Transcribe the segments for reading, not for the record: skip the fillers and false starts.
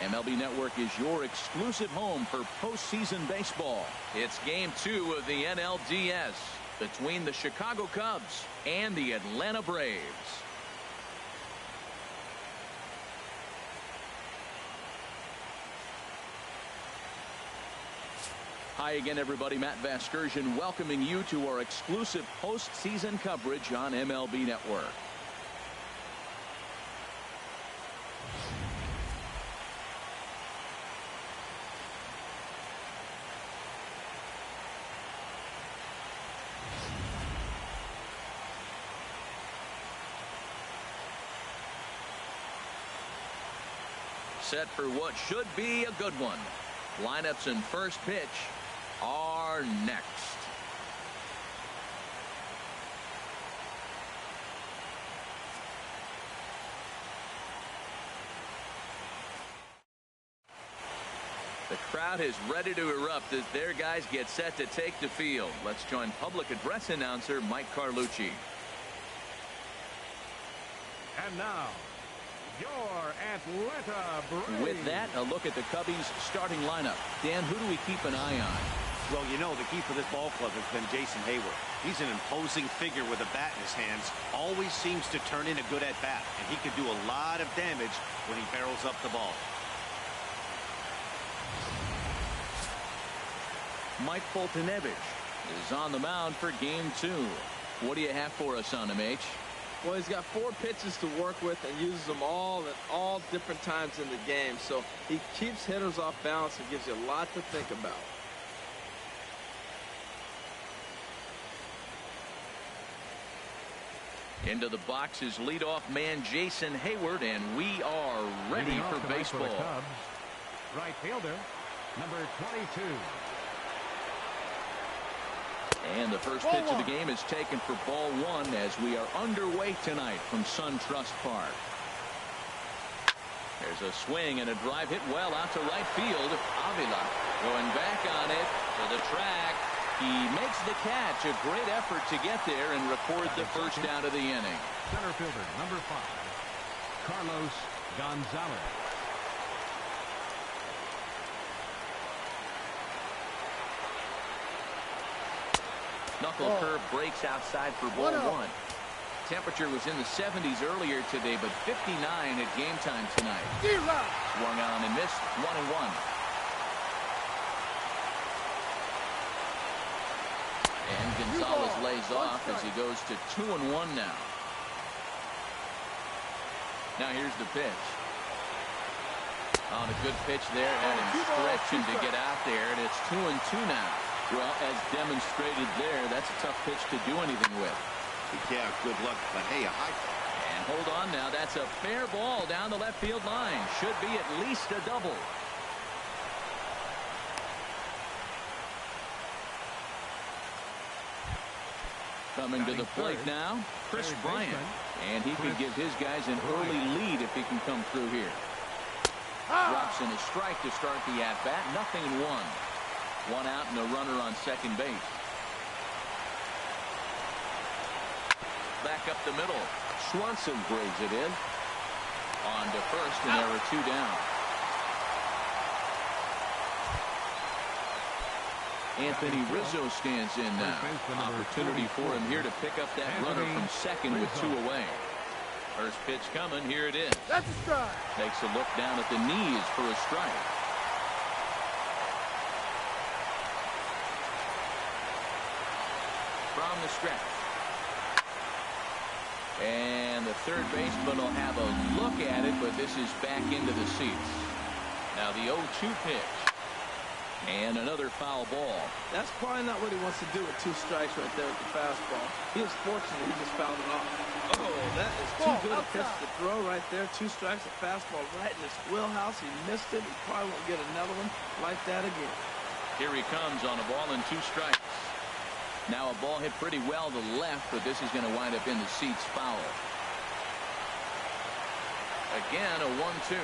MLB Network is your exclusive home for postseason baseball. It's Game 2 of the NLDS between the Chicago Cubs and the Atlanta Braves. Hi again, everybody. Matt Vasgersian welcoming you to our exclusive postseason coverage on MLB Network. Set for what should be a good one. Lineups and first pitch are next. The crowd is ready to erupt as their guys get set to take the field. Let's join public address announcer Mike Carlucci. And now, your Atlanta Braves. With that, a look at the Cubbies starting lineup. Dan, who do we keep an eye on? Well, you know, the key for this ball club has been Jason Hayward. He's an imposing figure with a bat in his hands. Always seems to turn in a good at-bat, and he can do a lot of damage when he barrels up the ball. Mike Foltynewicz is on the mound for Game 2. What do you have for us on him, H? Well, he's got 4 pitches to work with and uses them all at all different times in the game. So he keeps hitters off balance and gives you a lot to think about. Into the box is leadoff man Jason Hayward, and we are ready for baseball. Cubs, right fielder, number 22. And the first pitch of the game is taken for ball 1 as we are underway tonight from SunTrust Park. There's a swing and a drive hit well out to right field. Avila going back on it to the track. He makes the catch. A great effort to get there and record the first out of the inning. Center fielder, number 5, Carlos Gonzalez. Knuckle curve breaks outside for ball 1. Temperature was in the 70s earlier today, but 59 at game time tonight. Swung on and missed. 1-1. And Gonzalez lays off as he goes to 2-1 now. Now here's the pitch. On a good pitch there, had him stretching to get out there, and it's 2-2 now. Well, as demonstrated there, that's a tough pitch to do anything with. Yeah, good luck, but hey, a high. And hold on now, that's a fair ball down the left field line. Should be at least a double. Coming to the plate now, Chris Bryant. And he can give his guys an early lead if he can come through here. Drops in a strike to start the at-bat. 0-1. 1 out and a runner on second base. Back up the middle. Swanson brings it in. On to first, and there are 2 down. Anthony Rizzo stands in now. Opportunity for him here to pick up that runner from second with 2 away. First pitch coming. Here it is. That's a strike. Takes a look down at the knees for a strike. From the stretch. And the third baseman will have a look at it, but this is back into the seats. Now the 0-2 pitch. And another foul ball. That's probably not what he wants to do with 2 strikes right there with the fastball. He was fortunate he just fouled it off. Oh, that is too good a pitch to throw right there. 2 strikes, a fastball right in his wheelhouse. He missed it. He probably won't get another one like that again. Here he comes on a ball and 2 strikes. Now a ball hit pretty well to the left, but this is going to wind up in the seats foul. Again, a 1-2.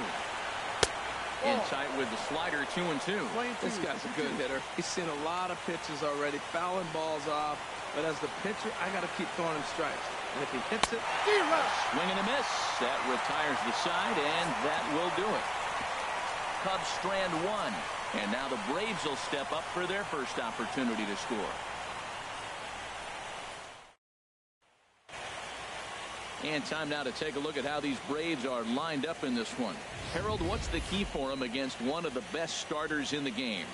In tight with the slider, 2-2. This guy's a good hitter. He's seen a lot of pitches already, fouling balls off. But as the pitcher, I got to keep throwing him strikes. And if he hits it, swing and a miss. That retires the side, and that will do it. Cubs strand one. And now the Braves will step up for their first opportunity to score. And time now to take a look at how these Braves are lined up in this one. Harold, what's the key for them against one of the best starters in the game?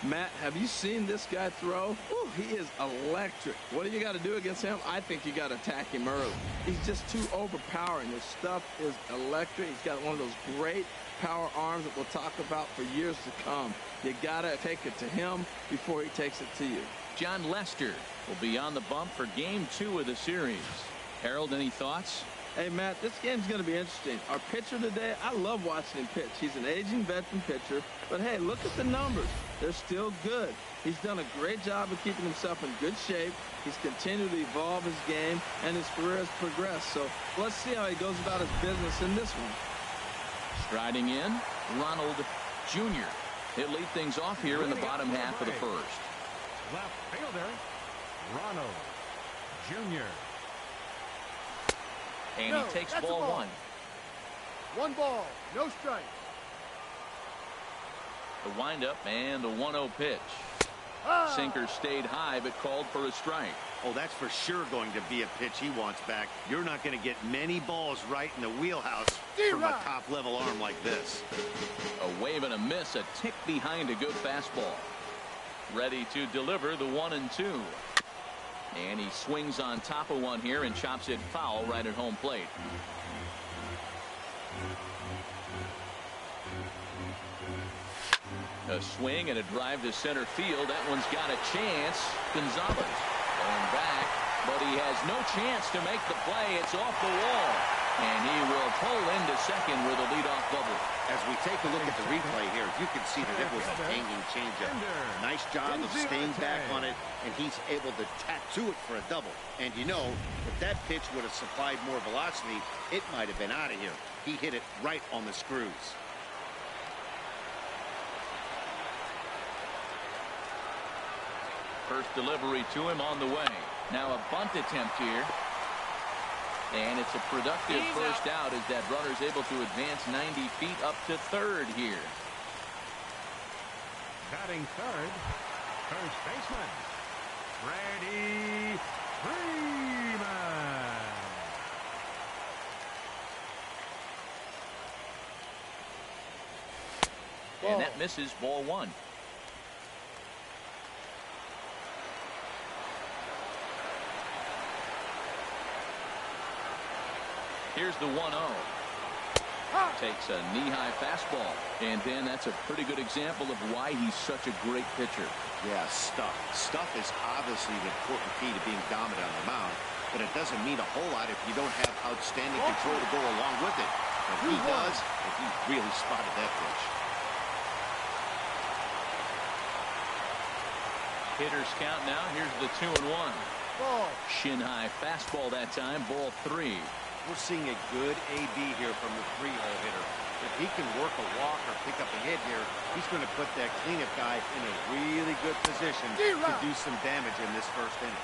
Matt, have you seen this guy throw? Whew, he is electric. What do you got to do against him? I think you got to attack him early. He's just too overpowering. His stuff is electric. He's got one of those great power arms that we'll talk about for years to come. You got to take it to him before he takes it to you. John Lester will be on the bump for Game 2 of the series. Harold, any thoughts? Hey, Matt, this game's going to be interesting. Our pitcher today, I love watching him pitch. He's an aging veteran pitcher, but hey, look at the numbers. They're still good. He's done a great job of keeping himself in good shape. He's continued to evolve his game, and his career has progressed. So let's see how he goes about his business in this one. Striding in, Ronald Jr. He'll lead things off here in the bottom half of the first. Left fielder, Ronald Jr. And he takes ball one. 1 ball, no strike. The windup and the 1-0 pitch. Sinker stayed high but called for a strike. Oh, that's for sure going to be a pitch he wants back. You're not going to get many balls right in the wheelhouse from a top-level arm like this. A wave and a miss, a tick behind a good fastball. Ready to deliver the 1-2. And he swings on top of one here and chops it foul right at home plate. A swing and a drive to center field. That one's got a chance. Gonzalez going back, but he has no chance to make the play. It's off the wall. And he will pull into second with a leadoff double. As we take a look at the replay here, you can see that it was a hanging changeup. Nice job of staying back on it, and he's able to tattoo it for a double. And you know, if that pitch would have supplied more velocity, it might have been out of here. He hit it right on the screws. First delivery to him on the way. Now a bunt attempt here. And it's a productive first out as that runner's able to advance 90 feet up to third here. Batting third, first baseman, Freddie Freeman. And that misses, ball one. Here's the 1-0. Takes a knee-high fastball. And then that's a pretty good example of why he's such a great pitcher. Yeah, stuff. Stuff is obviously the important key to being dominant on the mound, but it doesn't mean a whole lot if you don't have outstanding control to go along with it. And he does, and he really spotted that pitch. Hitters count now. Here's the 2-1. Shin-high fastball that time, ball 3. We're seeing a good AB here from the 3-hole hitter. If he can work a walk or pick up a hit here, he's going to put that cleanup guy in a really good position to do some damage in this first inning.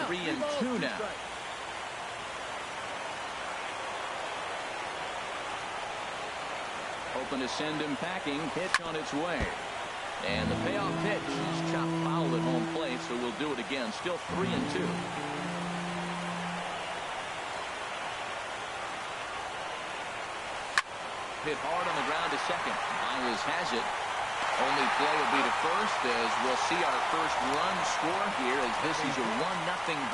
3-2 now. Hoping to send him packing. Pitch on its way. And the payoff pitch is chopped foul at home plate, so we'll do it again. Still 3-2. Hit hard on the ground to second. Myers has it. Only play will be to first as we'll see our first run score here as this is a 1-0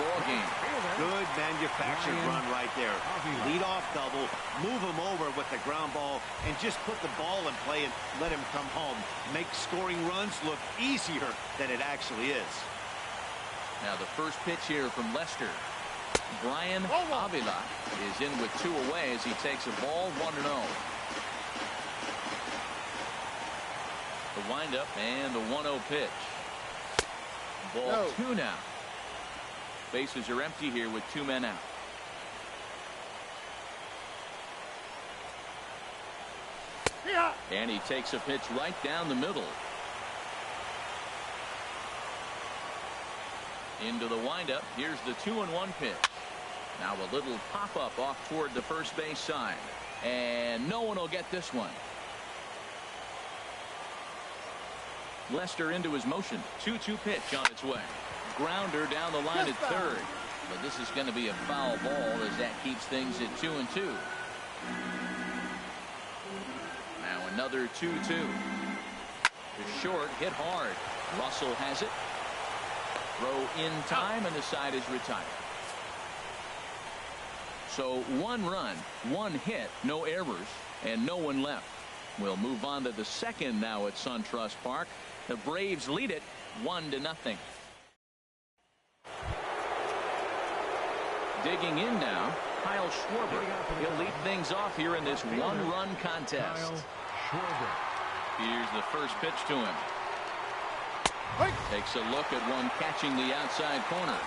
ball game. Good manufactured run right there. Lead off double, move him over with the ground ball, and just put the ball in play and let him come home. Make scoring runs look easier than it actually is. Now the first pitch here from Lester. Brian Avila is in with 2 away as he takes a ball 1-0. The windup and the 1-0 pitch. Ball 2 now. Bases are empty here with 2 men out. And he takes a pitch right down the middle. Into the windup. Here's the 2-1 pitch. Now a little pop-up off toward the first base side. And no one will get this one. Lester into his motion. 2-2 pitch on its way. Grounder down the line at third. But this is going to be a foul ball as that keeps things at 2-2. Now another 2-2. To short, hit hard. Russell has it. Throw in time, and the side is retired. So 1 run, 1 hit, no errors, and no one left. We'll move on to the second now at SunTrust Park. The Braves lead it 1-0. Digging in now, Kyle Schwarber. He'll lead things off here in this 1-run contest. Here's the first pitch to him. Takes a look at one catching the outside corner.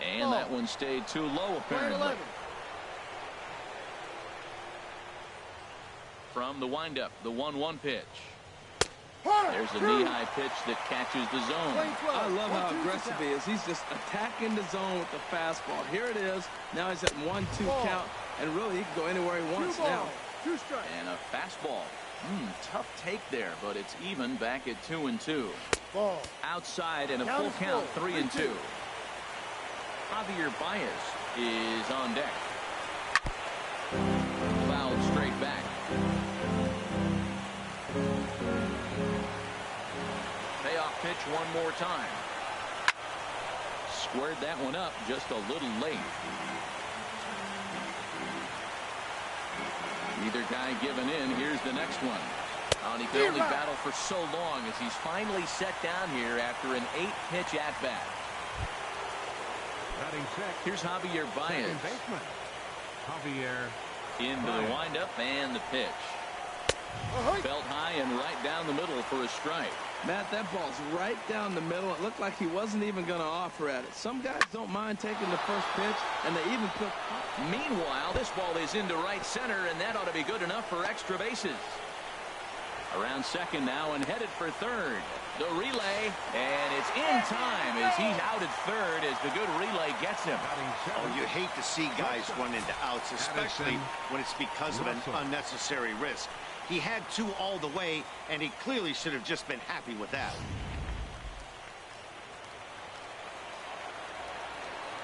And that one stayed too low, apparently. From the windup, the 1-1 pitch. There's a knee-high pitch that catches the zone. I love how aggressive he is. He's just attacking the zone with the fastball. Here it is. Now he's at 1-2 count, and really he can go anywhere he wants now. And a fastball. Tough take there, but it's even back at 2-2. Outside and a full count, 3-2. Javier Baez is on deck. Fouled straight back. Payoff pitch one more time. Squared that one up just a little late. Neither guy giving in. Here's the next one. And he could only battle for so long as he's finally set down here after an 8-pitch at-bat. Here's Javier Baez. Javier into the windup and the pitch. Felt high and right down the middle for a strike. Matt, that ball's right down the middle. It looked like he wasn't even going to offer at it. Some guys don't mind taking the first pitch, and they even put. Meanwhile, this ball is into right center, and that ought to be good enough for extra bases. Around second now and headed for third. The relay, and it's in time as he's out at third as the good relay gets him. Oh, you hate to see guys run into outs, especially when it's because of an unnecessary risk. He had 2 all the way, and he clearly should have just been happy with that.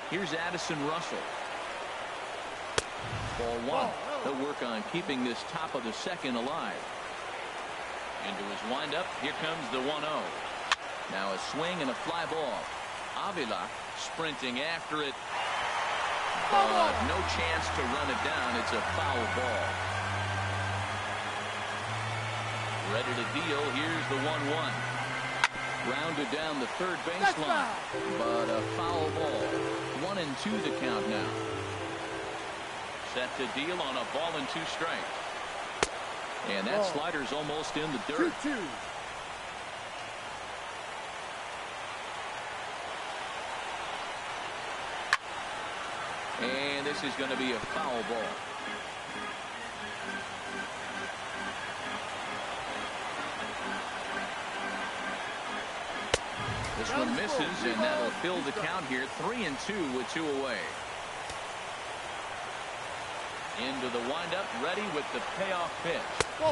Here's Addison Russell. Ball 1. They'll work on keeping this top of the second alive. Into his windup. Here comes the 1-0. Now a swing and a fly ball. Avila sprinting after it. But no chance to run it down. It's a foul ball. Ready to deal. Here's the 1-1. Rounded down the third baseline. But a foul ball. 1-2 the count now. Set to deal on a ball and 2 strikes. And that slider's almost in the dirt. 2-2. And this is going to be a foul ball. This one misses, and that'll fill the count here. 3-2 with 2 away. Into the windup, ready with the payoff pitch.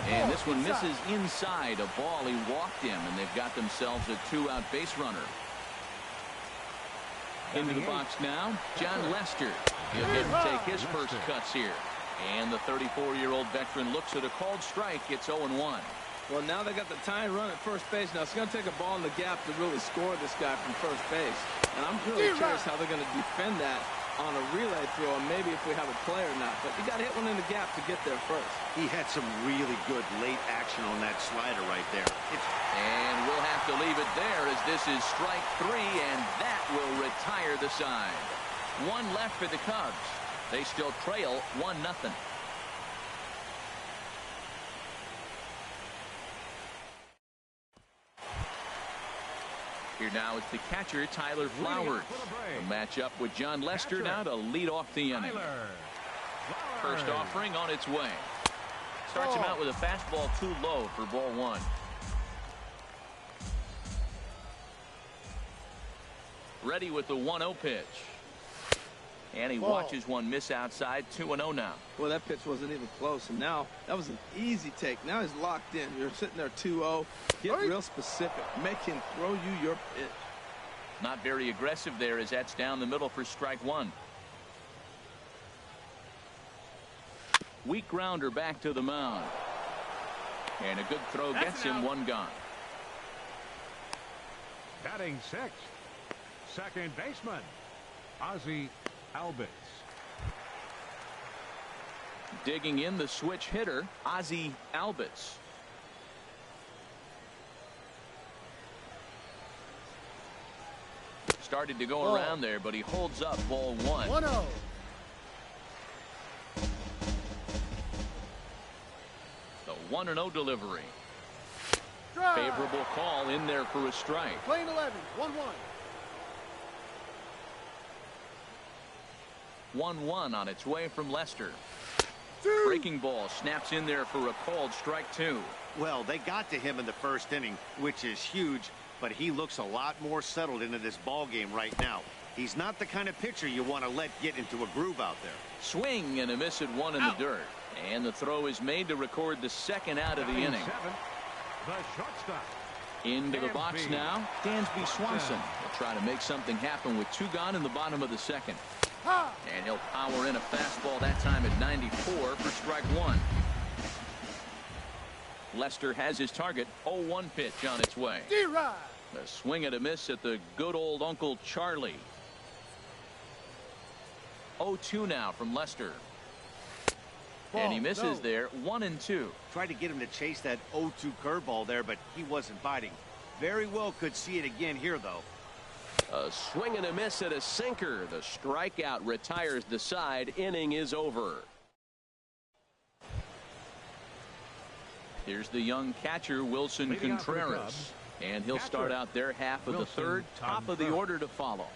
And this one misses inside a ball. He walked him, and they've got themselves a 2-out base runner. Into the box now, John Lester. He'll get to take his first cuts here. And the 34-year-old veteran looks at a called strike. It's 0-1. Well, now they got the tying run at first base. Now it's going to take a ball in the gap to really score this guy from first base. And I'm really curious how they're going to defend that on a relay throw, and maybe if we have a play or not. But you got to hit one in the gap to get there first. He had some really good late action on that slider right there. And we'll have to leave it there as this is strike 3, and that will retire the side. 1 left for the Cubs. They still trail 1-0. Here now is the catcher, Tyler Flowers. A matchup with John Lester now to lead off the inning. First offering on its way. Starts him out with a fastball too low for ball 1. Ready with the 1-0 pitch. And he watches one miss outside. 2-0 now. Well, that pitch wasn't even close, and now that was an easy take. Now he's locked in. You're sitting there 2-0. Get real specific. Make him throw you your pitch. Not very aggressive there as that's down the middle for strike one. Weak grounder back to the mound. And a good throw gets him one gone. Batting sixth, second baseman, Ozzie Albies. Digging in the switch hitter, Ozzie Albies. Started to go around there, but he holds up ball one. 1-0. The 1-0 delivery. Strike. Favorable call in there for a strike. Playing 11. 1-1. 1-1 on its way from Lester. 2. Breaking ball snaps in there for a called strike two. Well, they got to him in the first inning, which is huge, but he looks a lot more settled into this ball game right now. He's not the kind of pitcher you want to let get into a groove out there. Swing and a miss at one in the dirt. And the throw is made to record the second out of the inning. Seven, the shortstop. Into the box now, Dansby Swanson will try to make something happen with two gone in the bottom of the second. And he'll power in a fastball that time at 94 for strike one. Lester has his target. 0-1 pitch on its way. D-Rod. A swing and a miss at the good old Uncle Charlie. 0-2 now from Lester. And he misses there. 1-2. Tried to get him to chase that 0-2 curveball there, but he wasn't biting. Very well could see it again here, though. A swing and a miss at a sinker. The strikeout retires the side. Inning is over. Here's the young catcher, Wilson Contreras. And he'll start out their half of the third. Top of the order to follow.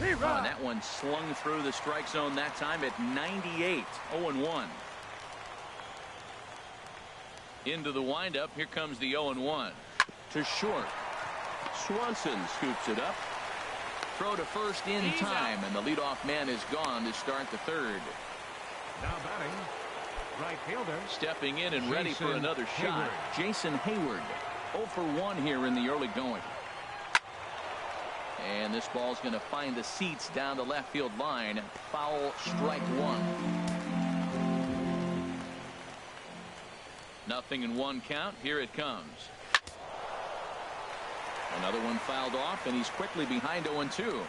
And that one slung through the strike zone that time at 98. 0-1. Into the windup. Here comes the 0-1. To short. Swanson scoops it up. Throw to first in time, and the leadoff man is gone to start the third. Now batting, right fielder. Stepping in and ready for another shot, Jason Hayward. 0 for 1 here in the early going. And this ball's going to find the seats down the left field line. Foul, strike one. 0-1 count. Here it comes. Another one fouled off, and he's quickly behind 0-2.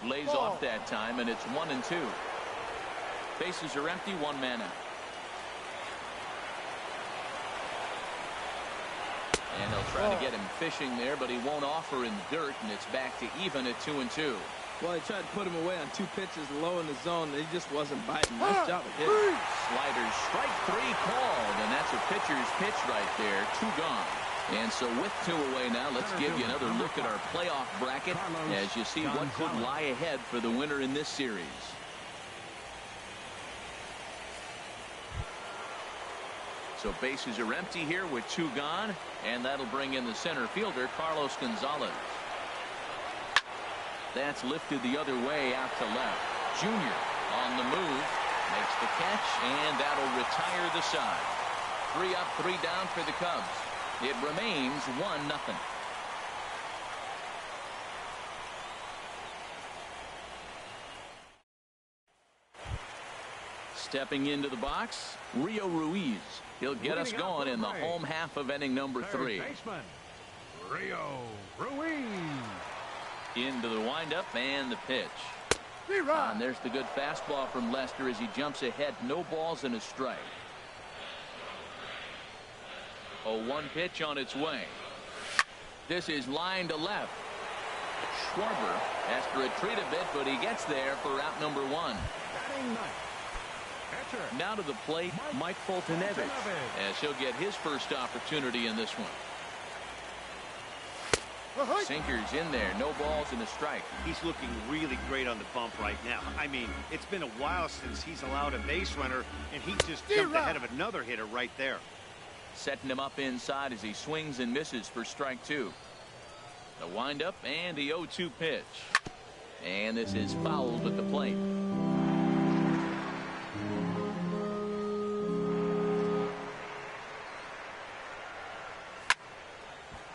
Lays off that time, and it's 1-2. Bases are empty, one man out. And they'll try to get him fishing there, but he won't offer in the dirt, and it's back to even at 2-2. Well, he tried to put him away on two pitches low in the zone. He just wasn't biting. Nice job of hitting. Sliders, strike three called, and that's a pitcher's pitch right there. Two gone. And so with two away now, let's give you another look at our playoff bracket as you see what could lie ahead for the winner in this series. So bases are empty here with two gone, and that'll bring in the center fielder, Carlos Gonzalez. That's lifted the other way out to left. Junior on the move, makes the catch, and that'll retire the side. 3 up, 3 down for the Cubs. It remains 1-0. Stepping into the box, Rio Ruiz. He'll get us going in the home half of inning number 3. Baseman, Rio Ruiz. Into the windup and the pitch. And there's the good fastball from Lester as he jumps ahead. No balls and a strike. 0-1 pitch on its way. This is line to left. Schwarber has to retreat a bit, but he gets there for out number 1. Now to the plate, Mike Foltynewicz, as he'll get his first opportunity in this one. Sinkers in there, no balls and a strike. He's looking really great on the bump right now. I mean, it's been a while since he's allowed a base runner, and he just jumped ahead of another hitter right there. Setting him up inside as he swings and misses for strike 2. The windup and the 0-2 pitch. And this is fouled at the plate.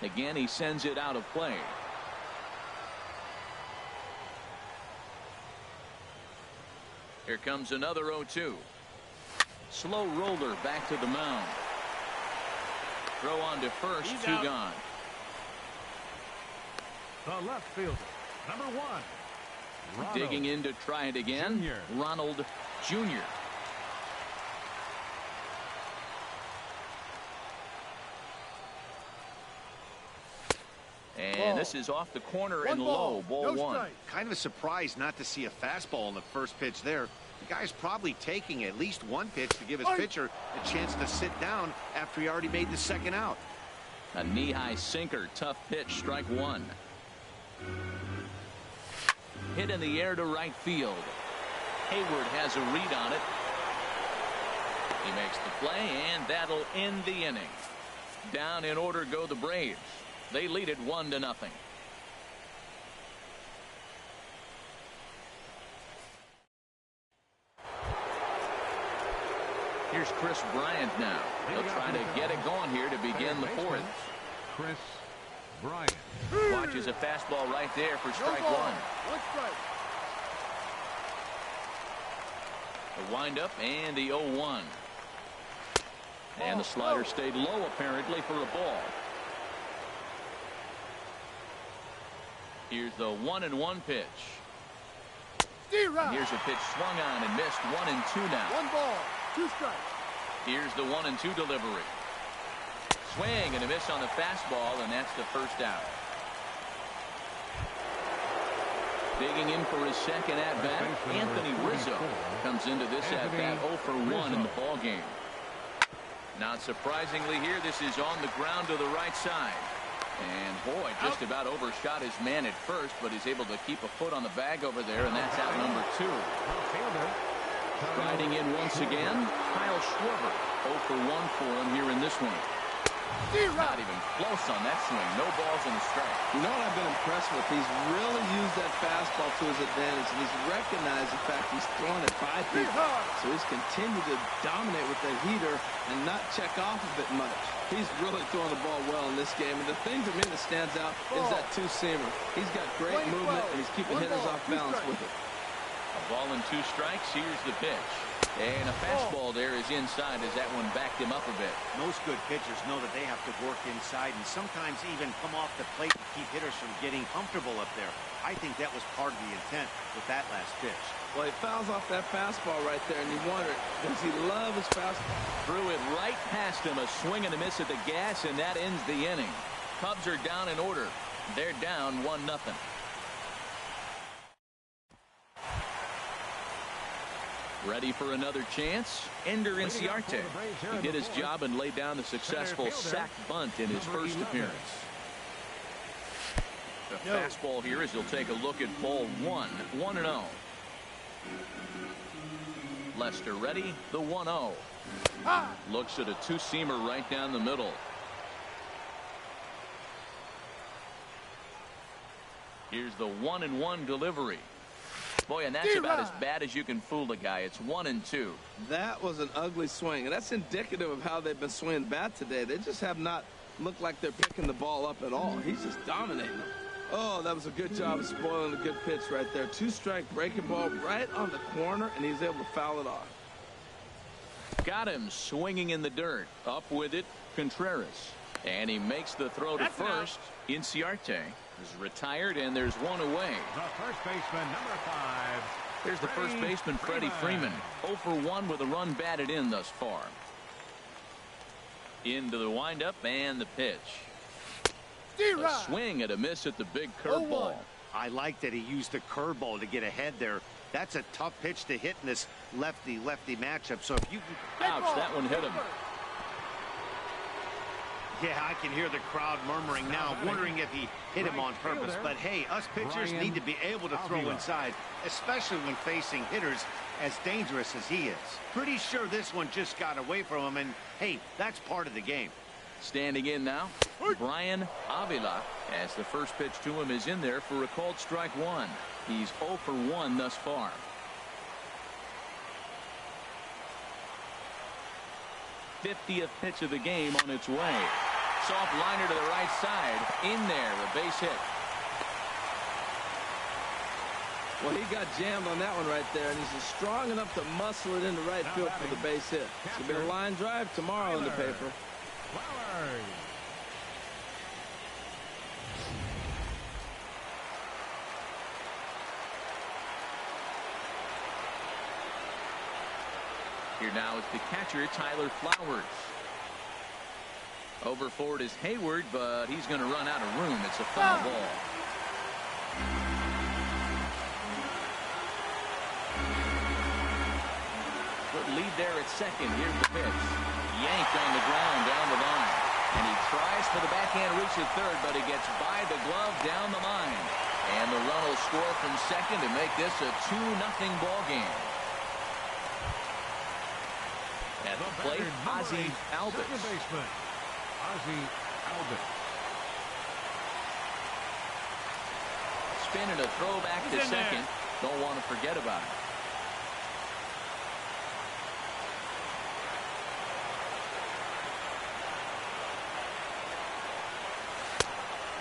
Again, he sends it out of play. Here comes another 0-2. Slow roller back to the mound. Throw on to first, He's two out. gone. The left fielder, number 1. Ronald Digging in to try it again. Jr. Ronald Jr. And Ball. this is off the corner One and low. ball, Ball no one. strike. Kind of a surprise not to see a fastball in the first pitch there. The guy's probably taking at least one pitch to give his pitcher a chance to sit down after he already made the second out. A knee-high sinker. Tough pitch. Strike one. Hit in the air to right field. Hayward has a read on it. He makes the play, and that'll end the inning. Down in order go the Braves. They lead it 1-0. Here's Chris Bryant now. He'll try to get it going here to begin the fourth. Chris Bryant. Watches a fastball right there for No strike ball. one. One strike. The windup and the 0-1. And the slider stayed low apparently for a ball. Here's the 1-1 pitch. D-Rod. Here's a pitch swung on and missed. 1-2 now. One ball. Two strikes. Here's the 1-2 delivery. Swing and a miss on the fastball, and that's the first out. Digging in for his second at-bat, Anthony Rizzo comes into this at-bat 0 for 1 in the ball game. Not surprisingly here, this is on the ground to the right side. And boy, just about overshot his man at first, but he's able to keep a foot on the bag over there, and that's out number 2. Riding in once again, Kyle Schwarber. 0 for 1 for him here in this one. Not even close on that swing. No balls and a strike. You know what I've been impressed with? He's really used that fastball to his advantage, and he's recognized the fact he's throwing it by people. So he's continued to dominate with the heater and not check off of it much. He's really throwing the ball well in this game, and the thing to me that stands out is that two-seamer. He's got great movement, and he's keeping hitters off balance with it. A ball and 2 strikes. Here's the pitch. And a fastball there is inside as that one backed him up a bit. Most good pitchers know that they have to work inside and sometimes even come off the plate to keep hitters from getting comfortable up there. I think that was part of the intent with that last pitch. Well, he fouls off that fastball right there, and you wonder, does he love his fastball? Threw it right past him. A swing and a miss at the gas, and that ends the inning. Cubs are down in order. They're down 1-0. Ready for another chance? Ender Inciarte. He did his job and laid down the successful sac bunt in his first appearance. The fastball here as he'll take a look at ball 1. 1-0. Lester ready. The 1-0. Looks at a two-seamer right down the middle. Here's the 1-1 delivery. Boy, and that's about as bad as you can fool a guy. It's 1-2. That was an ugly swing, and that's indicative of how they've been swinging bat today. They just have not looked like they're picking the ball up at all. He's just dominating them. Oh, that was a good job of spoiling a good pitch right there. 2-strike breaking ball right on the corner, and he's able to foul it off. Got him swinging in the dirt. Up with it, Contreras. And he makes the throw to first. Inciarte is retired, and there's one away. The first baseman, number 5. There's the first baseman, Freddie Freeman. 0 for 1 with a run batted in thus far. Into the windup and the pitch. A swing and a miss at the big curveball. I like that he used the curveball to get ahead there. That's a tough pitch to hit in this lefty-lefty matchup. So if you can... Ouch, that one hit him. Yeah, I can hear the crowd murmuring now, wondering if he hit him on purpose. But hey, us pitchers need to be able to throw inside, especially when facing hitters as dangerous as he is. Pretty sure this one just got away from him, and hey, that's part of the game. Standing in now, Brian Avila, as the first pitch to him is in there for a called strike one. He's 0 for 1 thus far. '50th pitch of the game on its way. Soft liner to the right side. In there, a base hit. Well, he got jammed on that one right there, and he's strong enough to muscle it into right field for the base hit. It's going to be a line drive tomorrow in the paper. Here now is the catcher, Tyler Flowers. Over for it is Hayward, but he's going to run out of room. It's a foul ball. Good lead there at second. Here's the pitch. Yanked on the ground down the line. And he tries for the backhand reach at third, but he gets by the glove down the line. And the run will score from second to make this a 2-0 ball game. At the plate, Ozzie Albies. Second baseman, Ozzie Albies. Spin and a throw back to second. Don't want to forget about it.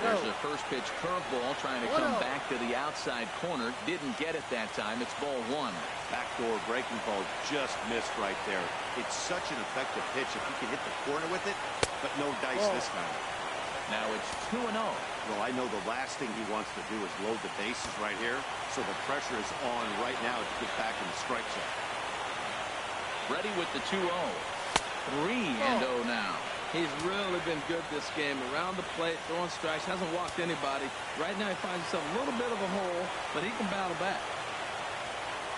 There's a first pitch curveball trying to come back to the outside corner. Didn't get it that time. It's ball one. Backdoor breaking ball just missed right there. It's such an effective pitch if you can hit the corner with it, but no dice this time. Now it's 2-0. Well, I know the last thing he wants to do is load the bases right here, so the pressure is on right now to get back in the strike zone. Ready with the 2-0. 3-0 now. He's really been good this game. Around the plate, throwing strikes, hasn't walked anybody. Right now he finds himself a little bit of a hole, but he can battle back.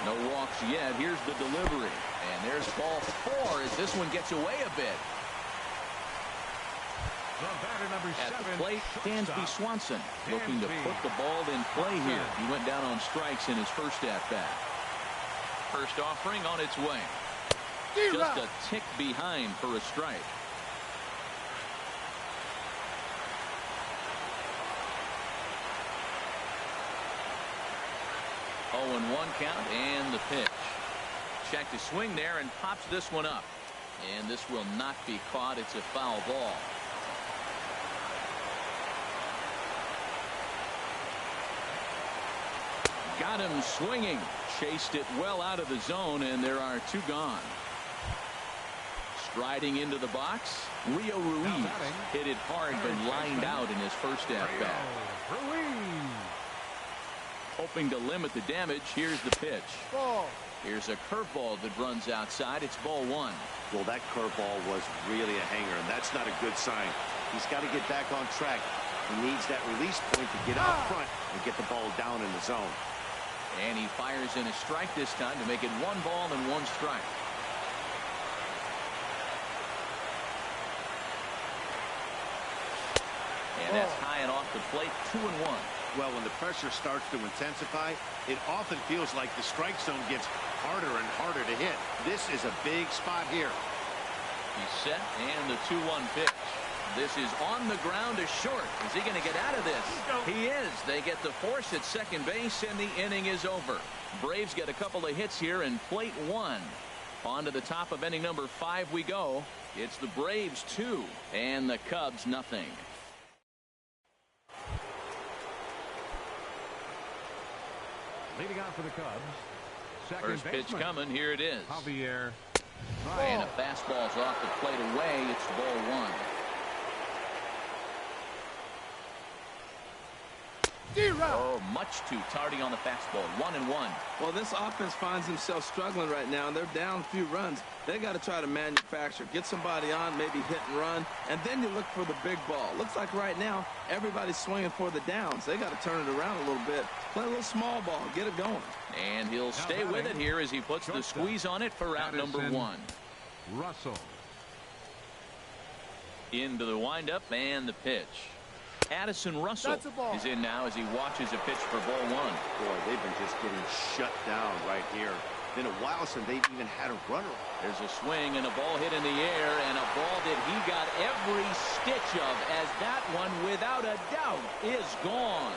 No walks yet. Here's the delivery. And there's ball 4 as this one gets away a bit. The batter, number 7. At the plate, Dansby Swanson looking to put the ball in play here. He went down on strikes in his first at-bat. First offering on its way. Just a tick behind for a strike. 0-1 count and the pitch. Check the swing there and pops this one up. And this will not be caught. It's a foul ball. Got him swinging. Chased it well out of the zone, and there are 2 gone. Striding into the box, Rio Ruiz hit it hard but lined out in his first at-bat. Hoping to limit the damage. Here's the pitch. Here's a curveball that runs outside. It's ball 1. Well, that curveball was really a hanger, and that's not a good sign. He's got to get back on track. He needs that release point to get out front and get the ball down in the zone. And he fires in a strike this time to make it 1 ball and 1 strike. And that's high and off the plate. 2-1. Well, when the pressure starts to intensify, it often feels like the strike zone gets harder and harder to hit. This is a big spot here. He's set, and the 2-1 pitch. This is on the ground to short. Is he going to get out of this? He is. They get the force at second base, and the inning is over. Braves get a couple of hits here in plate 1. On to the top of inning number 5 we go. It's the Braves 2 and the Cubs nothing. Leading out for the Cubs. First pitch coming. Here it is. Javier. And a fastball's off the plate away. It's ball 1. Oh, much too tardy on the fastball. 1-1. Well, this offense finds themselves struggling right now, and they're down a few runs. They got to try to manufacture, get somebody on, maybe hit and run, and then you look for the big ball. Looks like right now everybody's swinging for the downs. They got to turn it around a little bit, play a little small ball, get it going. And he'll stay with it here as he puts the squeeze on it for out number 1. Russell. Into the windup and the pitch. Addison Russell is in now as he watches a pitch for ball 1. Boy, they've been just getting shut down right here. been a while since they've even had a runner. There's a swing and a ball hit in the air, and a ball that he got every stitch of, as that one, without a doubt, is gone.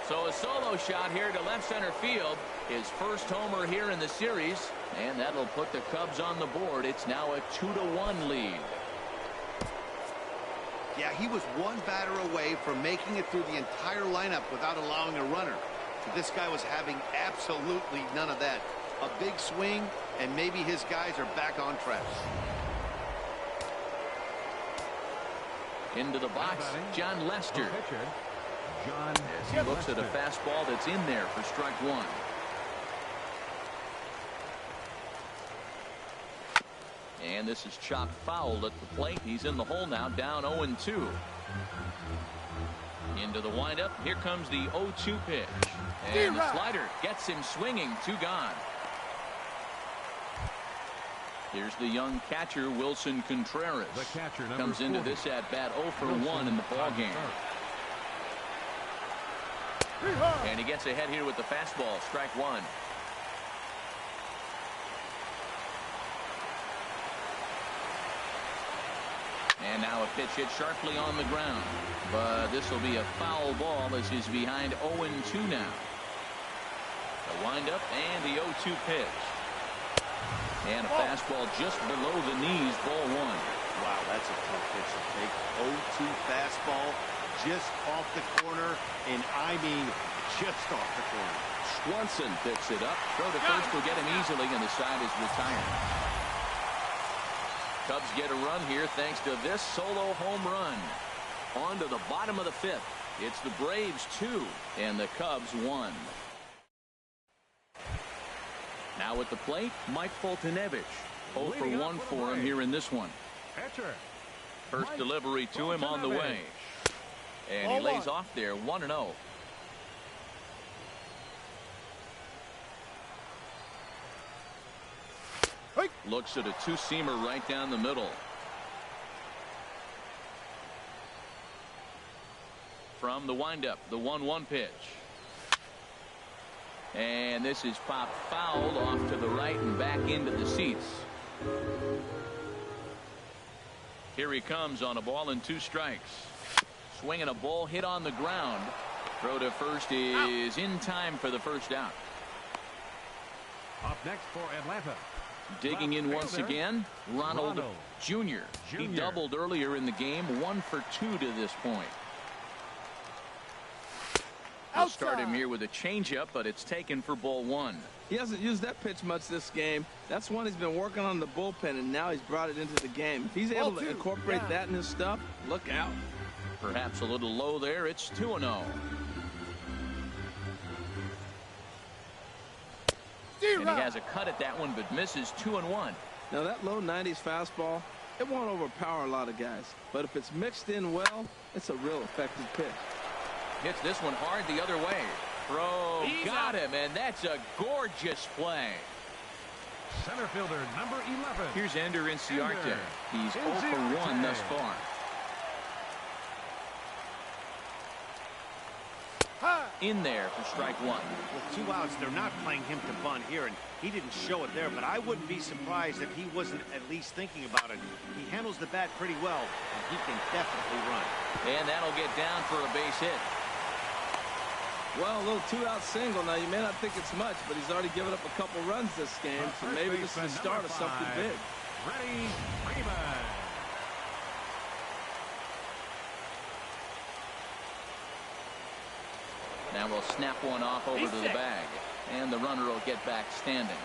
So a solo shot here to left center field. His first homer here in the series, and that'll put the Cubs on the board. It's now a 2-1 lead. Yeah, he was one batter away from making it through the entire lineup without allowing a runner. But this guy was having absolutely none of that. A big swing, and maybe his guys are back on track. Into the box, John Lester. John As he looks at a fastball that's in there for strike one. And this is chopped foul at the plate. He's in the hole now, down 0-2. Into the windup. Here comes the 0-2 pitch. And the slider gets him swinging. 2 gone. Here's the young catcher, Wilson Contreras. The catcher, comes into this at bat 0 for 1 in the ball game. And he gets ahead here with the fastball. Strike one. And now a pitch hit sharply on the ground. But this will be a foul ball as he's behind 0-2 now. The windup and the 0-2 pitch. And a fastball just below the knees, ball one. Wow, that's a tough pitch to take. 0-2 fastball just off the corner, and I mean just off the corner. Swanson picks it up. Throw to first will get him easily, and the side is retired. Cubs get a run here thanks to this solo home run. On to the bottom of the 5th. It's the Braves 2 and the Cubs 1. Now at the plate, Mike Foltynewicz. 0 for 1 for him here in this one. First delivery to him on the way. And he lays off there 1-0. Looks at a two-seamer right down the middle. From the windup, the 1-1 pitch. And this is popped foul off to the right and back into the seats. Here he comes on a ball and 2 strikes. Swinging a ball hit on the ground. Throw to first is in time for the first out. Up next for Atlanta. Digging in once again, Ronald Jr. He doubled earlier in the game, 1 for 2 to this point. We'll start him here with a changeup, but it's taken for ball 1. He hasn't used that pitch much this game. That's one he's been working on the bullpen, and now he's brought it into the game. If he's able to incorporate that in his stuff, look out. Perhaps a little low there. It's 2-0. And he has a cut at that one, but misses 2-1. Now that low 90s fastball, it won't overpower a lot of guys. But if it's mixed in well, it's a real effective pitch. Hits this one hard the other way. Throw got him, and that's a gorgeous play. Center fielder number 11. Here's Ender Inciarte. He's 0 for 1 thus far. In there for strike 1. With 2 outs, they're not playing him to bunt here, and he didn't show it there, but I wouldn't be surprised if he wasn't at least thinking about it. He handles the bat pretty well, and he can definitely run. And that'll get down for a base hit. Well, a little 2-out single. Now, you may not think it's much, but he's already given up a couple runs this game, so maybe this is the start of something big. Freddie Freeman. Now we'll snap one off over to the bag, and the runner will get back standing.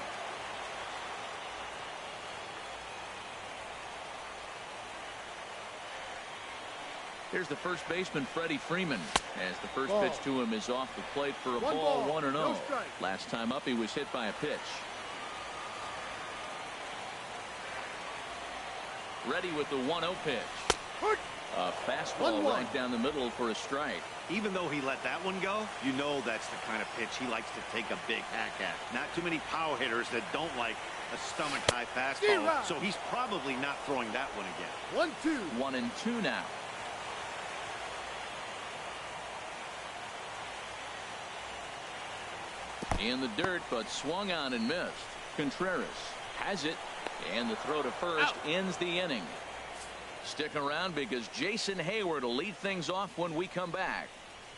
Here's the first baseman, Freddie Freeman, as the first pitch to him is off the plate for a ball, 1-0. No strike. Last time up, he was hit by a pitch. Ready with the 1-0 pitch. A fastball right down the middle for a strike. Even though he let that one go, you know that's the kind of pitch he likes to take a big hack at. Not too many power hitters that don't like a stomach-high fastball, so he's probably not throwing that one again. 1-2. 1-2 now. In the dirt, but swung on and missed. Contreras has it, and the throw to first ends the inning. Stick around because Jason Hayward will lead things off when we come back.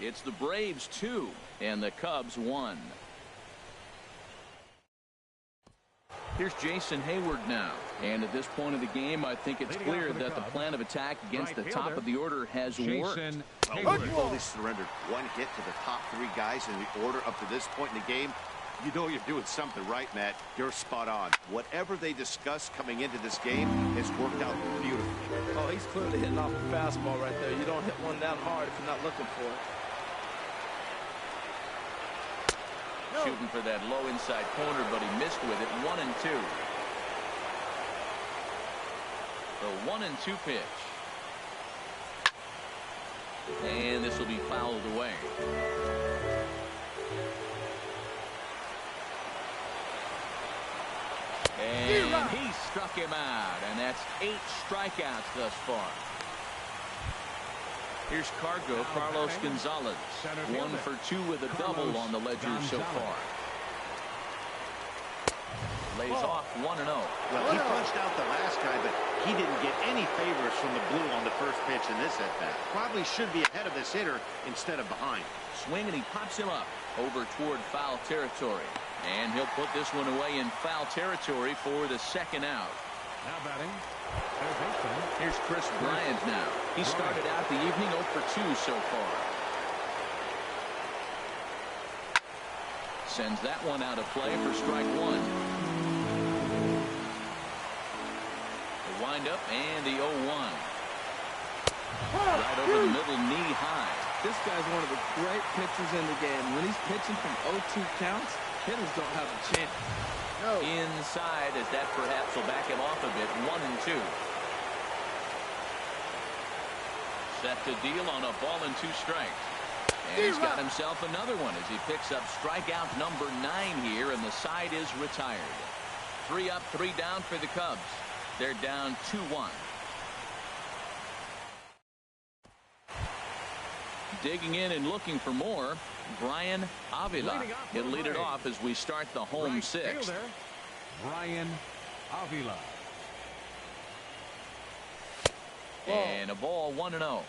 It's the Braves 2 and the Cubs 1. Here's Jason Hayward now. And at this point of the game, I think it's clear that the plan of attack against the top of the order has worked. Well, you've only surrendered one hit to the top three guys in the order up to this point in the game. You know you're doing something right, Matt. You're spot on. Whatever they discussed coming into this game has worked out beautifully. Oh, he's clearly hitting off a fastball right there. You don't hit one that hard if you're not looking for it. Shooting for that low inside corner, but he missed with it. 1-2. The 1-2 pitch. And this will be fouled away. And he struck him out, and that's 8 strikeouts thus far. Here's Carlos Gonzalez, 1 for 2 with a double on the ledger so far. Lays off 1-0. Well, he punched out the last guy, but he didn't get any favors from the blue on the first pitch in this at-bat. Probably should be ahead of this hitter instead of behind. Swing, and he pops him up over toward foul territory. And he'll put this one away in foul territory for the second out. Now batting. Here's Chris Bryant now. He started out the evening 0 for 2 so far. Sends that one out of play for strike 1. The windup and the 0-1. Right over the middle, knee high. This guy's one of the great pitchers in the game. When he's pitching from 0-2 counts, hitters don't have a chance. Inside, as that perhaps will back him off a bit. 1-2. Set to deal on a ball and 2 strikes. And he's got himself another one as he picks up strikeout number 9 here, and the side is retired. 3 up, 3 down for the Cubs. They're down 2-1. Digging in and looking for more, Brian Avila. He'll lead it off as we start the home 6th. Brian Avila. And a ball, 1-0.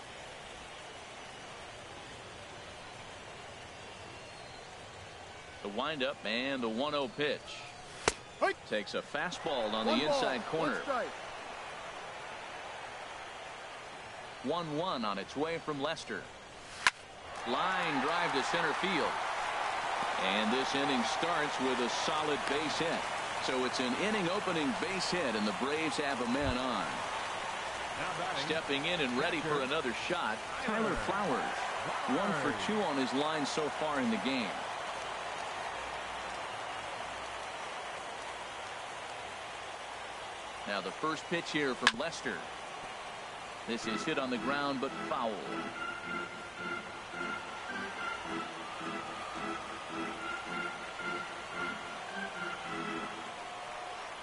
The windup and the 1-0 pitch. Takes a fastball on the inside corner. 1-1 on its way from Lester. Line drive to center field. And this inning starts with a solid base hit. So it's an inning opening base hit, and the Braves have a man on. Stepping in and ready for another shot, Tyler Flowers. 1 for 2 on his line so far in the game. Now the first pitch here from Lester. This is hit on the ground but foul.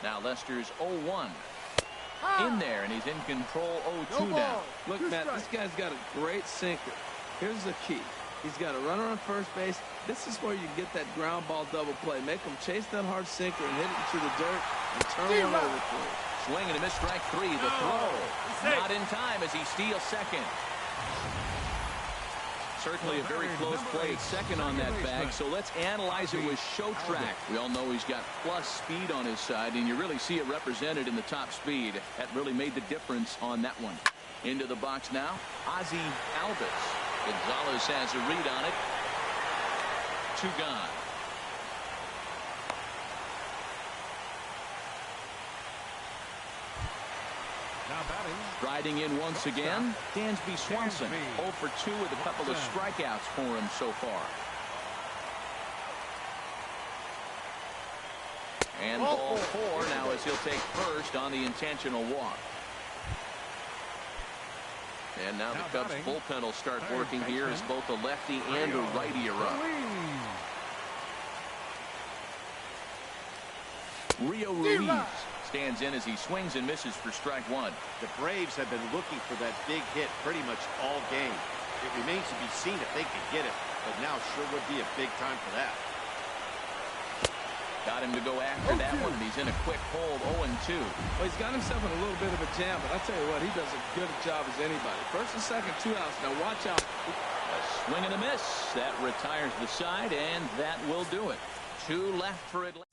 Now Lester's 0-1. In there, and he's in control 0-2 now. Look, Matt, this guy's got a great sinker. Here's the key. He's got a runner on first base. This is where you get that ground ball double play. Make him chase that hard sinker and hit it into the dirt and turn one over for you. Swing and a miss, strike 3. The throw. Not in time as he steals second. Certainly a very close play at second on that bag, so let's analyze it with show track. We all know he's got plus speed on his side, and you really see it represented in the top speed. That really made the difference on that one. Into the box now, Ozzie Alvis. Gonzalez has a read on it. 2 gone. Now batting. Riding in once again, Dansby Swanson. 0 for 2 with a couple of strikeouts for him so far. And ball 4 now as he'll take first on the intentional walk. And now the Cubs bullpen will start working here as both a lefty and a righty are up. Rio Ruiz stands in as he swings and misses for strike 1. The Braves have been looking for that big hit pretty much all game. It remains to be seen if they can get it, but now sure would be a big time for that. Got him to go after that one, and he's in a quick hold, 0-2. Well, he's got himself in a little bit of a jam, but I'll tell you what, he does a good job as anybody. First and second, 2 outs. Now watch out. A swing and a miss. That retires the side, and that will do it. 2 left for Atlanta.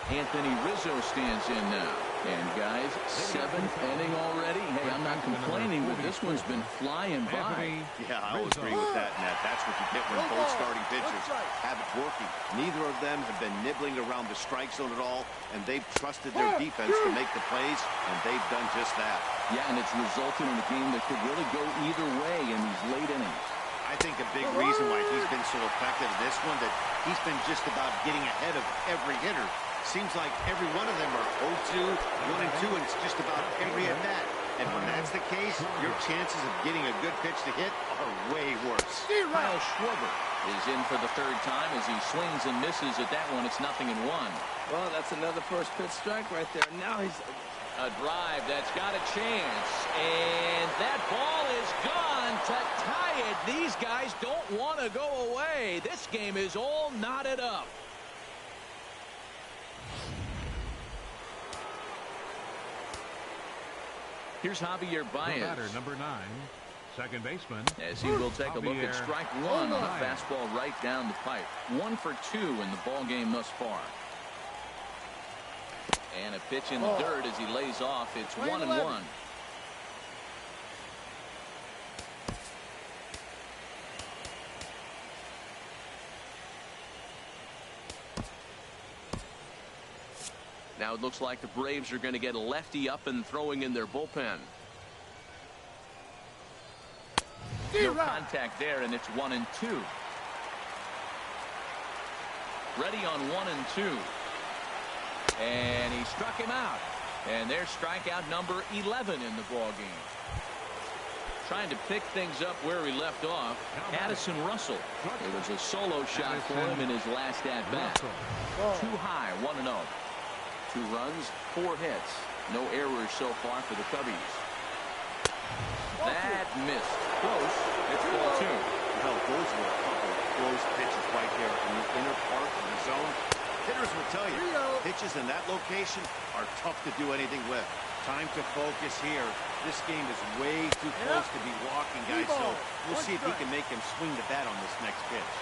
Anthony Rizzo stands in now. And guys, 7th inning already. Hey, I'm not complaining, but this one's been flying by. Yeah, I'll agree with that, Nat. That's what you get when both starting pitchers have it working. Neither of them have been nibbling around the strike zone at all, and they've trusted their defense to make the plays, and they've done just that. Yeah, and it's resulted in a game that could really go either way in these late innings. I think a big reason why he's been so effective in this one, that he's been just about getting ahead of every hitter. Seems like every one of them are 0-2, 1-2, and it's just about every at-bat. And when that's the case, your chances of getting a good pitch to hit are way worse. Kyle Schwarber is in for the 3rd time as he swings and misses at that one. It's 0-1. Well, that's another first pitch strike right there. Now he's a drive that's got a chance, and that ball is gone to tie it. These guys don't want to go away. This game is all knotted up. Here's Javier Baez. Batter, number 9, second baseman. As he will take a look at strike 1 on a fastball right down the pipe. 1 for 2 in the ball game thus far. And a pitch in the dirt as he lays off. It's 1-1. Now it looks like the Braves are going to get a lefty up and throwing in their bullpen. No contact there, and it's 1-2. Ready on 1-2. And he struck him out. And there's strikeout number 11 in the ball game. Trying to pick things up where he left off, Addison Russell. It was a solo shot for him in his last at-bat. Too high, 1-0. 2 runs, 4 hits. No errors so far for the Cubbies. That missed. Close. It's ball 2. Well, those were a couple of close pitches right there in the inner part of the zone. Hitters will tell you, pitches in that location are tough to do anything with. Time to focus here. This game is way too close to be walking, guys, so we'll see if he can make him swing the bat on this next pitch.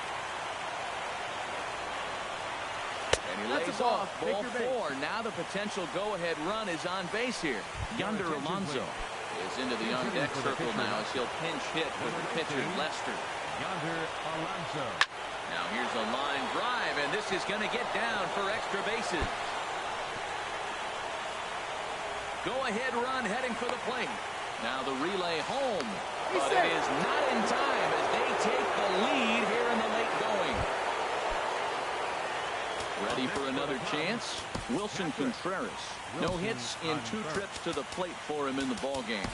And he lays off. Ball 4. Now the potential go-ahead run is on base here. Yonder Alonso is into the on-deck circle now as he'll pinch hit with the pitcher, Lester. Yonder Alonso. Now here's a line drive, and this is going to get down for extra bases. Go-ahead run heading for the plate. Now the relay home, but it is not in time as they take the lead here in the late going. Ready for another chance? Wilson Contreras. No hits in 2 trips to the plate for him in the ball game.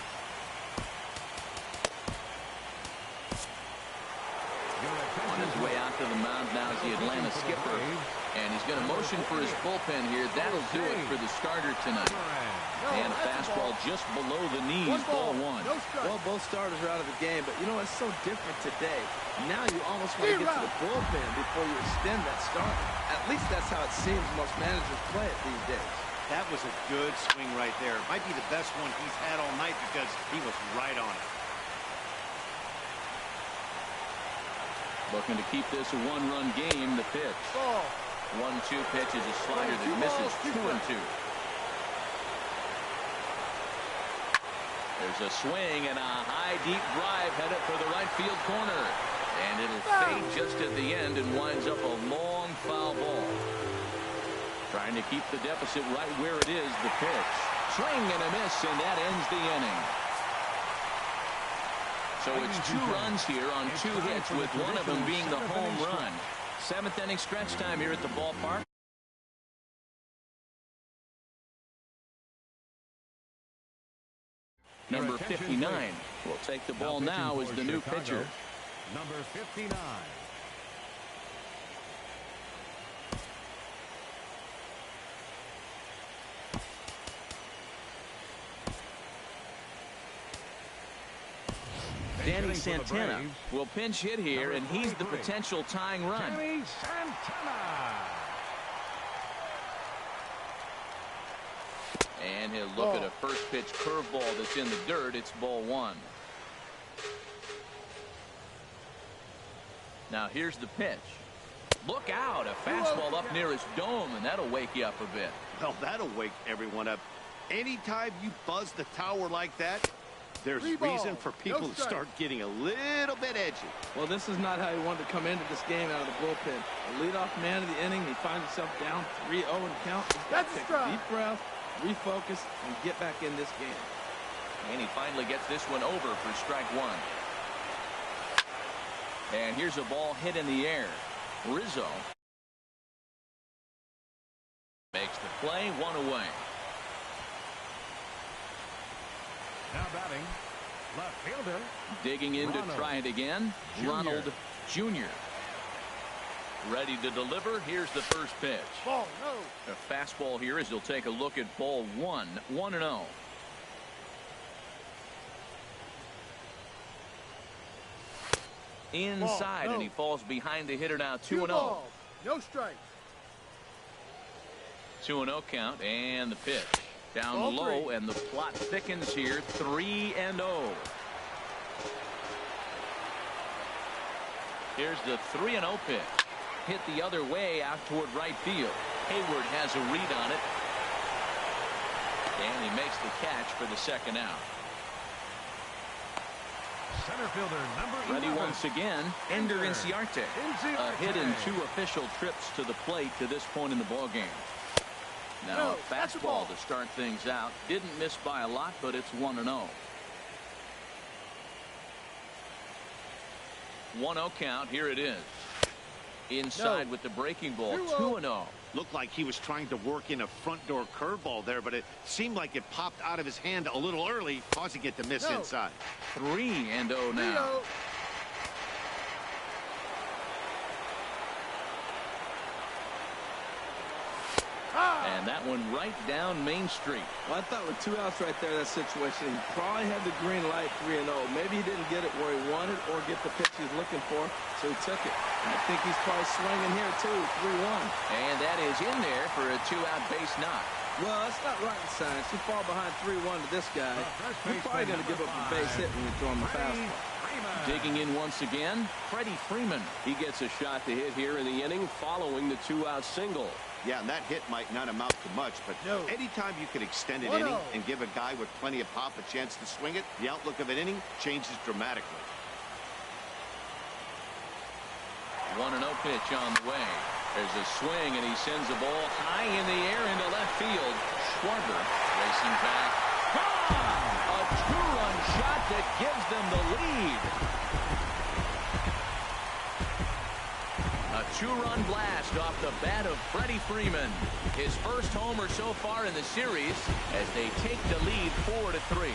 On his way out to the mound now is the Atlanta skipper. And he's going to motion for his bullpen here. That'll do it for the starter tonight. And a fastball just below the knees, ball 1. Well, both starters are out of the game, but you know, it's so different today. Now you almost want to get to the bullpen before you extend that start. At least that's how it seems most managers play it these days. That was a good swing right there. Might be the best one he's had all night because he was right on it. Looking to keep this a 1-run game, the pitch. 1-2 pitch is a slider that misses. 2-2. There's a swing and a high deep drive headed for the right field corner. And it'll fade just at the end and winds up a long foul ball. Trying to keep the deficit right where it is, the pitch. Swing and a miss, and that ends the inning. So it's 2 runs here on 2 hits, with one of them being the home run. 7th inning stretch time here at the ballpark. Number 59 will take the ball now as the new pitcher. Number 59. Danny Santana will pinch hit here, and he's the potential tying run. Danny Santana. And he'll look at a first pitch curveball that's in the dirt. It's ball one. Now here's the pitch. Look out, a fastball up near his dome, and that'll wake you up a bit. Well, that'll wake everyone up. Anytime you buzz the tower like that, there's reason for people to start getting a little bit edgy. Well, this is not how he wanted to come into this game out of the bullpen. The leadoff man of the inning, he finds himself down 3-0 in count. He's got to take a deep breath, refocus, and get back in this game. And he finally gets this one over for strike one. And here's a ball hit in the air. Rizzo makes the play, one away. Now batting, left fielder. Digging in to try it again, Ronald Jr. Ready to deliver. Here's the first pitch. Ball, no. A fastball here as he'll take a look at ball one, 1-0. Inside, no. and he falls behind the hitter now, 2-0. No strikes. 2-0 count, and the pitch. Down Ball low, three. and the plot thickens here, 3-0. Here's the 3-0 pitch. Hit the other way out toward right field. Hayward has a read on it. And he makes the catch for the second out. Center fielder number 11. Ready once again, Ender Inciarte. A hit in 2 official trips to the plate to this point in the ballgame. Now a fastball to start things out. Didn't miss by a lot, but it's 1-0. 1-0 count. Here it is. Inside with the breaking ball. 2-0. Looked like he was trying to work in a front door curveball there, but it seemed like it popped out of his hand a little early, causing it to miss inside. 3-0 now. And that one right down Main Street. Well, I thought with 2 outs right there, that situation, he probably had the green light, 3-0. Maybe he didn't get it where he wanted or get the pitch he was looking for, so he took it. And I think he's probably swinging here, too, 3-1. And that is in there for a 2-out base knock. Well, that's not rocket science. You fall behind 3-1 to this guy, you're probably going to give up a base hit when you throw him a fastball. Digging in once again, Freddie Freeman. He gets a shot to hit here in the inning following the 2-out single. Yeah, and that hit might not amount to much, but anytime you can extend an inning and give a guy with plenty of pop a chance to swing it, the outlook of an inning changes dramatically. 1-0 pitch on the way. There's a swing, and he sends the ball high in the air into left field. Schwarber racing back. A 2-run shot that gives them the lead. A 2-run blast off the bat of Freddie Freeman. His first homer so far in the series as they take the lead 4-3.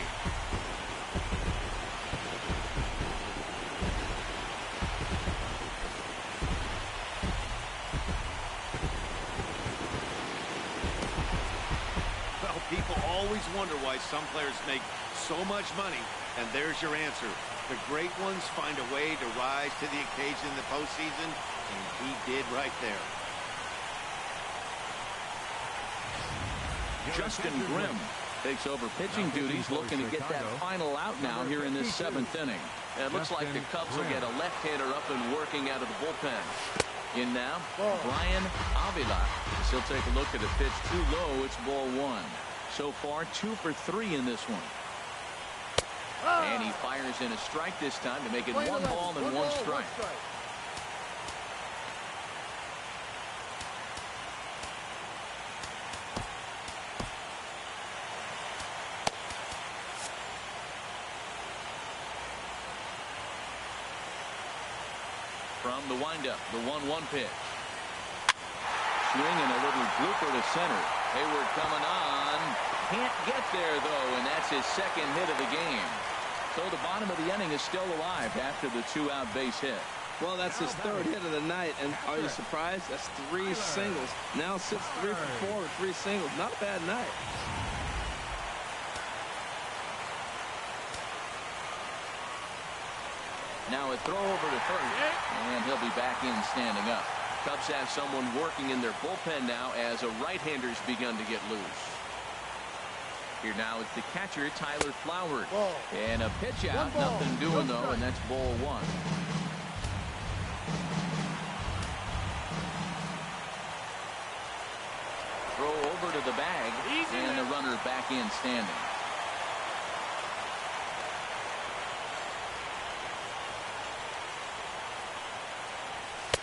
Well, people always wonder why some players make so much money, and there's your answer. The great ones find a way to rise to the occasion in the postseason, and he did right there. Justin Grimm takes over pitching duties, looking to get that final out now here in this 7th inning. And it looks like the Cubs will get a left-hander up and working out of the bullpen. In now, Brian Avila. He'll take a look at a pitch too low. It's ball 1. So far, 2 for 3 in this one. And he fires in a strike this time to make it 1 ball and 1 strike. From the windup, the 1-1 pitch. Swing and a little blooper to center. Hayward coming on. Can't get there, though, and that's his 2nd hit of the game. So the bottom of the inning is still alive after the 2-out base hit. Well, that's his 3rd hit of the night, and are you surprised? That's 3 singles. Now sits 3 for 4 with 3 singles. Not a bad night. Now a throw over to first, and he'll be back in standing up. Cubs have someone working in their bullpen now as a right-hander's begun to get loose. Here now it's the catcher, Tyler Flowers. And a pitch out, nothing doing though, and that's ball one. Throw over to the bag, and the runner back in standing.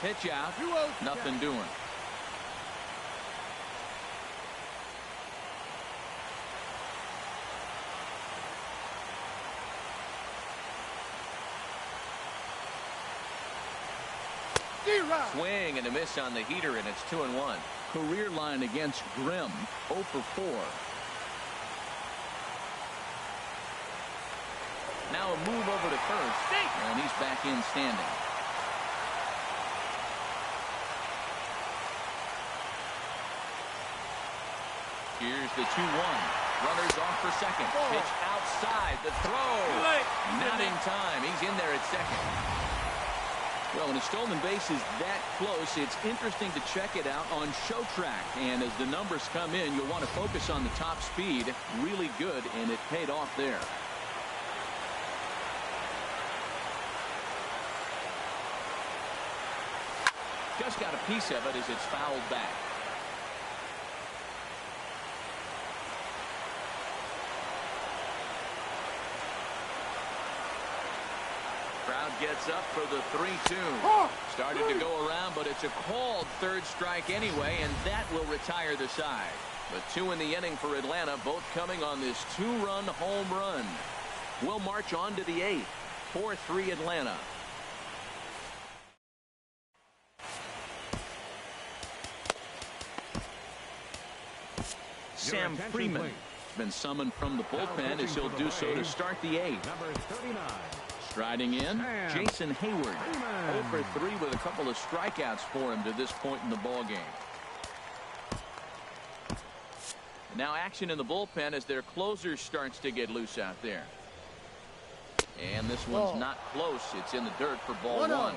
Pitch out, nothing doing. Swing and a miss on the heater, and it's 2-1. Career line against Grimm, 0 for 4. Now a move over to first, and he's back in standing. Here's the 2-1. Runners off for second. Pitch outside. The throw. Not in time. He's in there at second. Well, when a stolen base is that close, it's interesting to check it out on show track. And as the numbers come in, you'll want to focus on the top speed. Really good, and it paid off there. Just got a piece of it as it's fouled back. Crowd gets up for the 3-2. Started to go around, but it's a called third strike anyway, and that will retire the side. But 2 in the inning for Atlanta, both coming on this 2-run home run. We'll march on to the 8th. 4-3 Atlanta. Sam Freeman has been summoned from the bullpen as he'll do so to start the 8th. Number 39. Striding in, Jason Hayward. 0 for 3 with a couple of strikeouts for him to this point in the ballgame. Now action in the bullpen as their closer starts to get loose out there. And this one's not close. It's in the dirt for ball 1.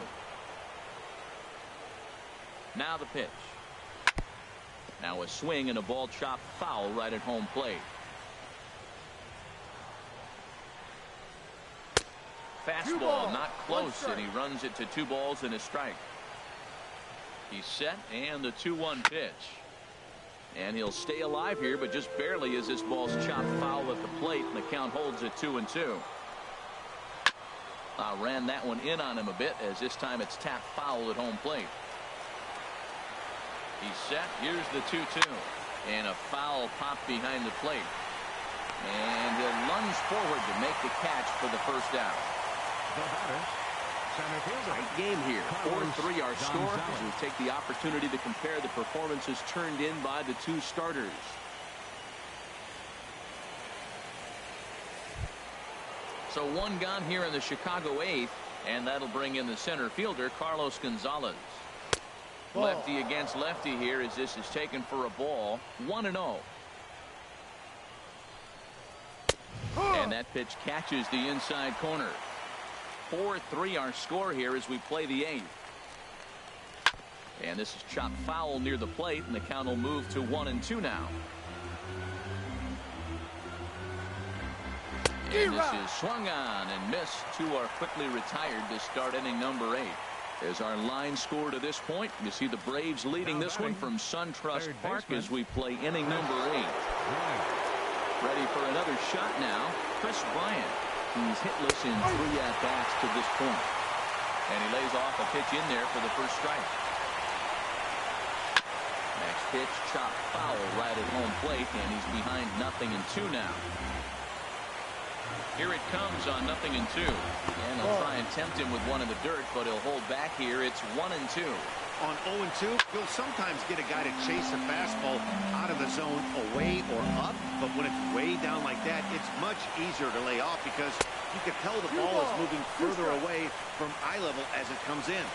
Now the pitch. Now a swing and a ball chopped foul right at home plate. Fastball not close, and he runs it to 2 balls and a strike. He's set, and the 2-1 pitch. And he'll stay alive here, but just barely as this ball's chopped foul at the plate, and the count holds at 2-2. Ran that one in on him a bit, as this time it's tapped foul at home plate. He's set. Here's the 2-2. And a foul popped behind the plate. And he'll lunge forward to make the catch for the first out. The batter, center fielder. Tight game here. 4-3 our score as we take the opportunity to compare the performances turned in by the 2 starters. So 1 gone here in the Chicago 8th, and that'll bring in the center fielder, Carlos Gonzalez. Lefty against lefty here as this is taken for a ball. 1-0. And that pitch catches the inside corner. 4-3 our score here as we play the 8th. And this is chopped foul near the plate, and the count will move to 1-2 now. And this is swung on and missed. 2 are quickly retired to start inning number 8. As our line score to this point, you see the Braves leading this one from SunTrust Park as we play inning number 8. Ready for another shot now, Chris Bryant. He's hitless in 3 at-bats to this point. And he lays off a pitch in there for the first strike. Next pitch, chopped foul right at home plate, and he's behind 0-2 now. Here it comes on 0-2. And they'll try and tempt him with one in the dirt, but he'll hold back here. It's 1-2. On 0-2, you'll sometimes get a guy to chase a fastball out of the zone away or up, but when it's way down like that, it's much easier to lay off because you can tell the ball is moving further away from eye level as it comes in.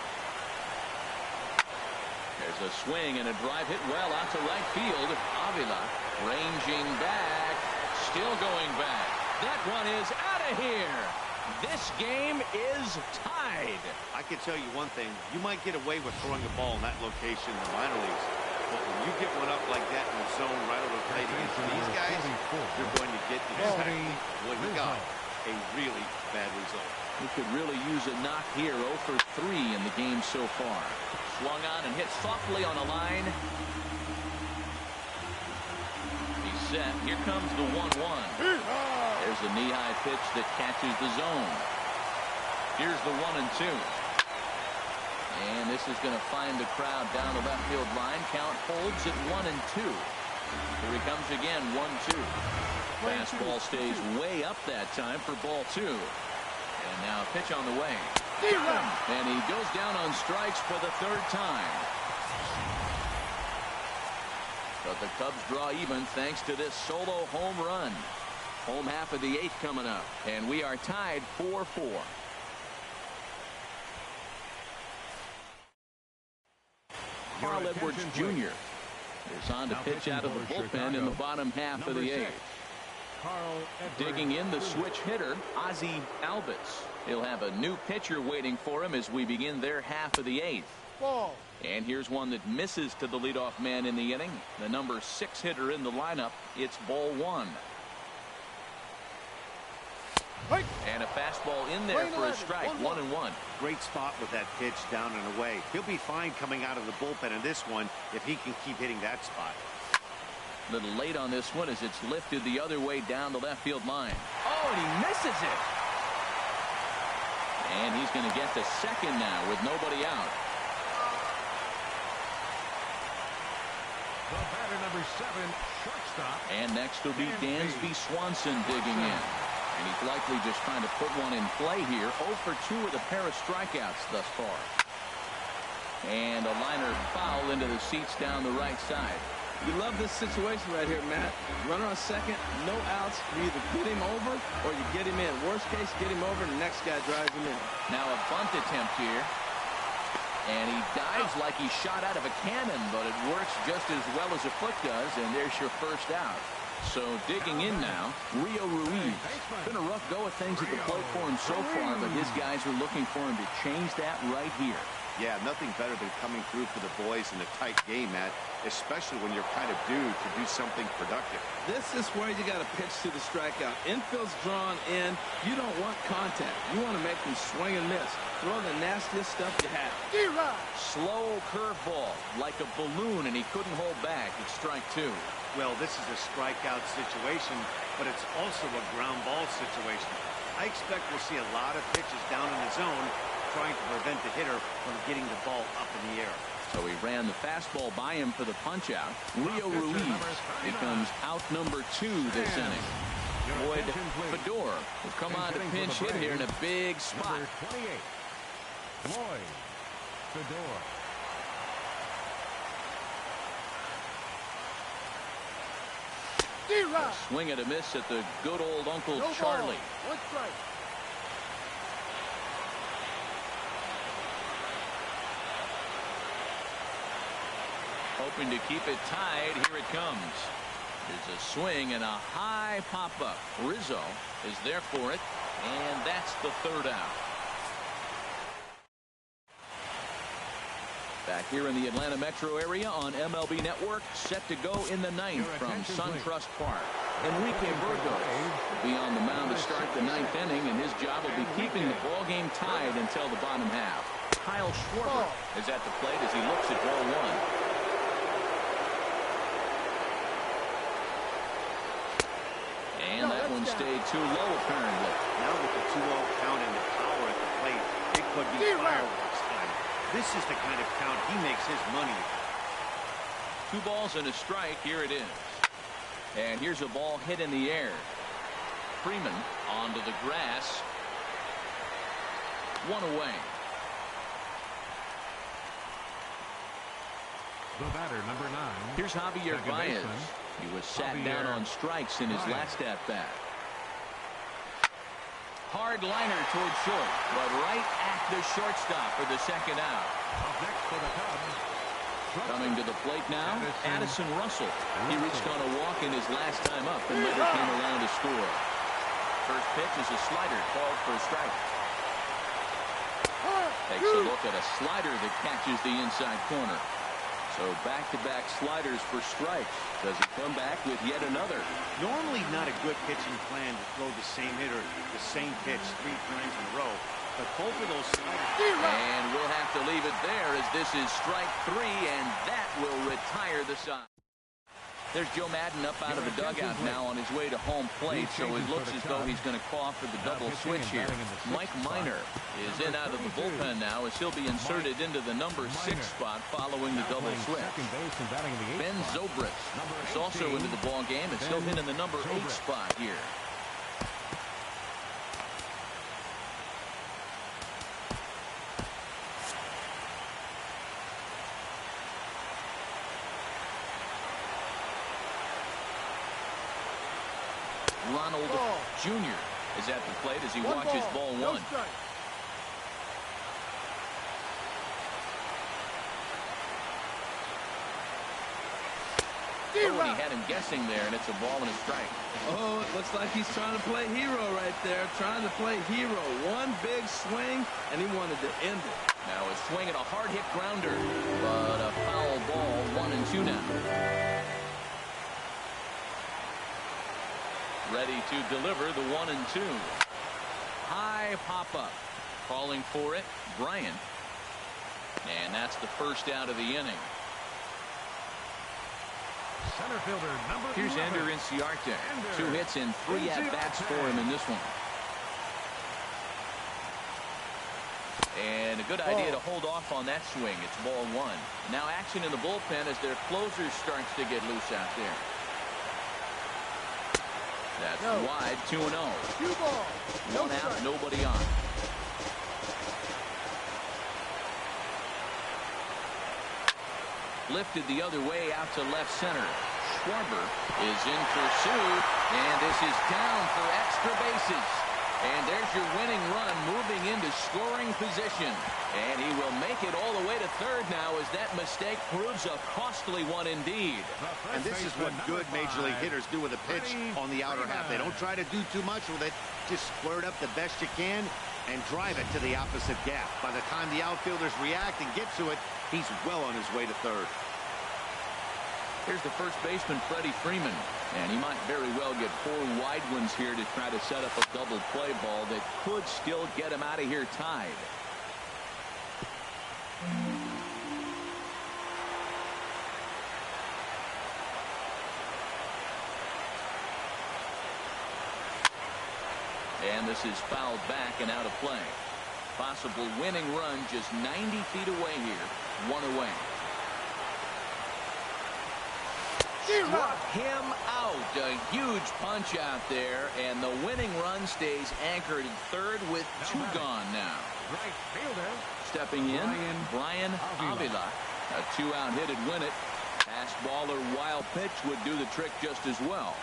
There's a swing and a drive hit well out to right field. Avila ranging back, still going back. That one is out of here. This game is tied. I can tell you one thing. You might get away with throwing a ball in that location in the minor leagues. But when you get one up like that in the zone right over the plate against these guys, you're going to get exactly what you got. A really bad result. He could really use a knock here. 0 for 3 in the game so far. Swung on and hit softly on a line. He's set. Here comes the 1-1. There's a knee-high pitch that catches the zone. Here's the 1-2. And this is going to find the crowd down the left field line. Count holds at 1-2. Here he comes again, 1-2. Fastball stays way up that time for ball 2. And now a pitch on the way. And he goes down on strikes for the 3rd time. But the Cubs draw even thanks to this solo home run. Home half of the 8th coming up. And we are tied 4-4. Carl Edwards Jr. is on to pitch out of the bullpen in the bottom half of the 8th. Digging in the switch hitter, Ozzie Albies. He'll have a new pitcher waiting for him as we begin their half of the 8th. Ball. And here's one that misses to the leadoff man in the inning. The number 6 hitter in the lineup. It's ball 1. And a fastball in there for a strike. 1-1. Great spot with that pitch down and away. He'll be fine coming out of the bullpen in this one if he can keep hitting that spot. A little late on this one as it's lifted the other way down the left field line. Oh, and he misses it. And he's going to get to second now with nobody out. The batter, number 7, shortstop. And next will be Dansby Swanson digging in. And he's likely just trying to put one in play here. 0 for 2 with a pair of strikeouts thus far. And a liner foul into the seats down the right side. You love this situation right here, Matt. Runner on second, no outs. You either get him over or you get him in. Worst case, get him over and the next guy drives him in. Now a bunt attempt here. And he dives like he shot out of a cannon, but it works just as well as a foot does, and there's your first out. So digging in now, Rio Ruiz. Been a rough go of things at the plate for him so far, but his guys are looking for him to change that right here. Yeah, nothing better than coming through for the boys in a tight game, Matt, especially when you're kind of due to do something productive. This is where you got to pitch to the strikeout. Infield's drawn in. You don't want contact. You want to make them swing and miss. Throw the nastiest stuff you have. Slow curveball, like a balloon, and he couldn't hold back. It's strike 2. Well, this is a strikeout situation, but it's also a ground ball situation. I expect we'll see a lot of pitches down in the zone trying to prevent the hitter from getting the ball up in the air. So he ran the fastball by him for the punch out. Rio Ruiz becomes out number 2 this inning. Lloyd Fedor will come on to pinch hit here in a big spot. Number 28, Lloyd Fedor. A swing and a miss at the good old Uncle Charlie. One strike. Hoping to keep it tied. Here it comes. There's a swing and a high pop-up. Rizzo is there for it, and that's the 3rd out. Back here in the Atlanta metro area on MLB Network, set to go in the 9th from SunTrust Park. Enrique Burgos will be on the mound to start the 9th inning, and his job will be keeping the ball game tied until the bottom half. Kyle Schwarber is at the plate as he looks at ball 1. And that one stayed too low, apparently. Now with the 2-0 count and the power at the plate, it could be fireworks time. This is the kind of count he makes his money. 2 balls and a strike. Here it is. And here's a ball hit in the air. Freeman onto the grass. 1 away. The batter, number 9. Here's Javier Baez. He was sat down on strikes in his last at-bat. Hard liner toward short, but right at the shortstop for the 2nd out. Up next for the Cubs. Coming to the plate now, Addison Russell. He reached on a walk in his last time up and never came around to score. First pitch is a slider called for a strike. Takes a look at a slider that catches the inside corner. So back-to-back sliders for strikes. Does he come back with yet another? Normally not a good pitching plan to throw the same hitter the same pitch 3 times in a row. But both of those sliders. And we'll have to leave it there as this is strike 3, and that will retire the side. There's Joe Madden up out of the dugout now on his way to home plate, so it looks as though he's going to call for the double switch here. Mike Minor is in out of the bullpen now as he'll be inserted into the number 6 spot following the double switch. Ben Zobrist is also into the ball game and still in the number 8 spot here. Ronald Jr. is at the plate as he watches ball 1. Oh, and he had him guessing there, and it's a ball and a strike. Oh, it looks like he's trying to play hero right there. Trying to play hero. One big swing, and he wanted to end it. Now a swing at a hard hit grounder, but a foul ball. 1-2 now. Ready to deliver the 1-2. High pop up. Calling for it, Bryant. And that's the first out of the inning. Center fielder number Here's 11. Ender Inciarte. 2 hits and 3 at-bats for him in this one. And a good idea to hold off on that swing. It's ball 1. Now action in the bullpen as their closer starts to get loose out there. That's wide, 2-0. 1 out, nobody on. Lifted the other way out to left center. Schwarber is in pursuit, and this is down for extra bases. And there's your winning run moving into scoring position. And he will make it all the way to third now as that mistake proves a costly one indeed. And this is what good major league hitters do with a pitch on the outer half. They don't try to do too much with it. Just square it up the best you can and drive it to the opposite gap. By the time the outfielders react and get to it, he's well on his way to third. Here's the first baseman, Freddie Freeman. And he might very well get 4 wide ones here to try to set up a double play ball that could still get him out of here tied. And this is fouled back and out of play. Possible winning run just 90 feet away here. 1 away. Struck him out. A huge punch out there, and the winning run stays anchored at third with 2 gone now. Right fielder. Stepping in, Brian Avila. A 2-out hit would win it. Fastball or wild pitch would do the trick just as well.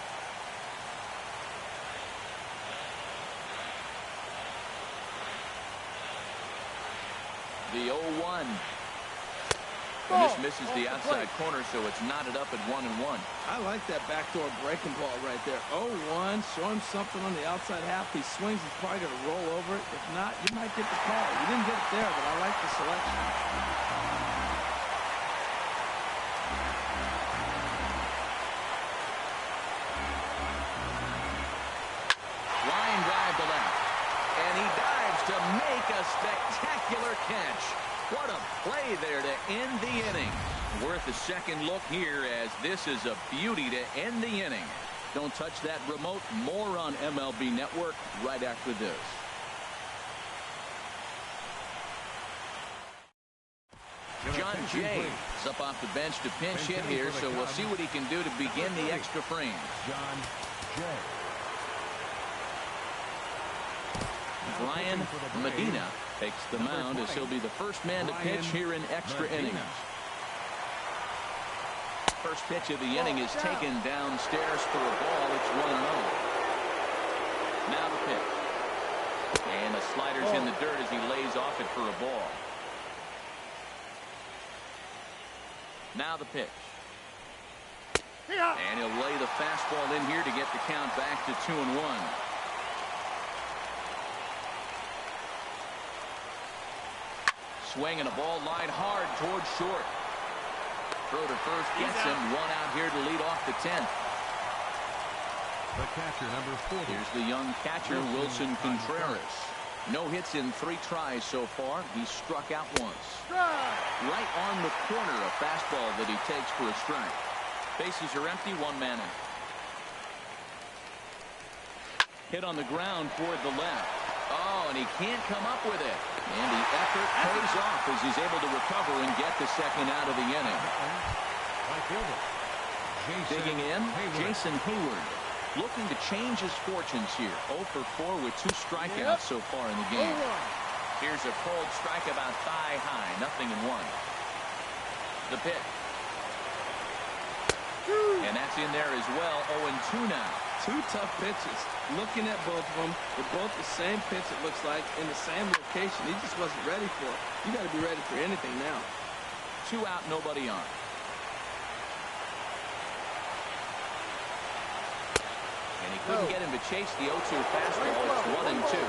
The 0-1. And this misses the outside corner, so it's knotted up at 1-1. I like that backdoor breaking ball right there. 0-1, show him something on the outside half. He swings, he's probably going to roll over it. If not, you might get the call. You didn't get it there, but I like the selection. Line drive to left. And he dives to make a spectacular catch. What a play there to end the inning. Worth a second look here as this is a beauty to end the inning. Don't touch that remote. More on MLB Network right after this. John Jay is up off the bench to pinch hit here, so we'll see what he can do to begin the extra frame. John Jay. Brian Medina takes the mound as he'll be the first man to pitch here in extra innings. First pitch of the inning is taken downstairs for a ball. It's 1-0. Now the pitch. And the slider's in the dirt as he lays off it for a ball. Now the pitch. And he'll lay the fastball in here to get the count back to 2-1. swing and a ball lined hard towards short. Throw to first gets him. One out here to lead off the 10th. The catcher, number 40. Here's the young catcher, Wilson Contreras. No hits in 3 tries so far. He struck out once. Right on the corner, a fastball that he takes for a strike. Bases are empty, 1 man out. Hit on the ground toward the left. Oh, and he can't come up with it. And the effort pays off as he's able to recover and get the second out of the inning. Digging in, Jason Hayward. Looking to change his fortunes here. 0 for 4 with 2 strikeouts so far in the game. Here's a cold strike about thigh high. 0-1. The pitch. And that's in there as well. 0-2 now. 2 tough pitches. Looking at both of them. They're both the same pitch, it looks like, in the same location. He just wasn't ready for it. You got to be ready for anything now. 2 out, nobody on. And he couldn't get him to chase the 0-2 fastball. It's 1-2.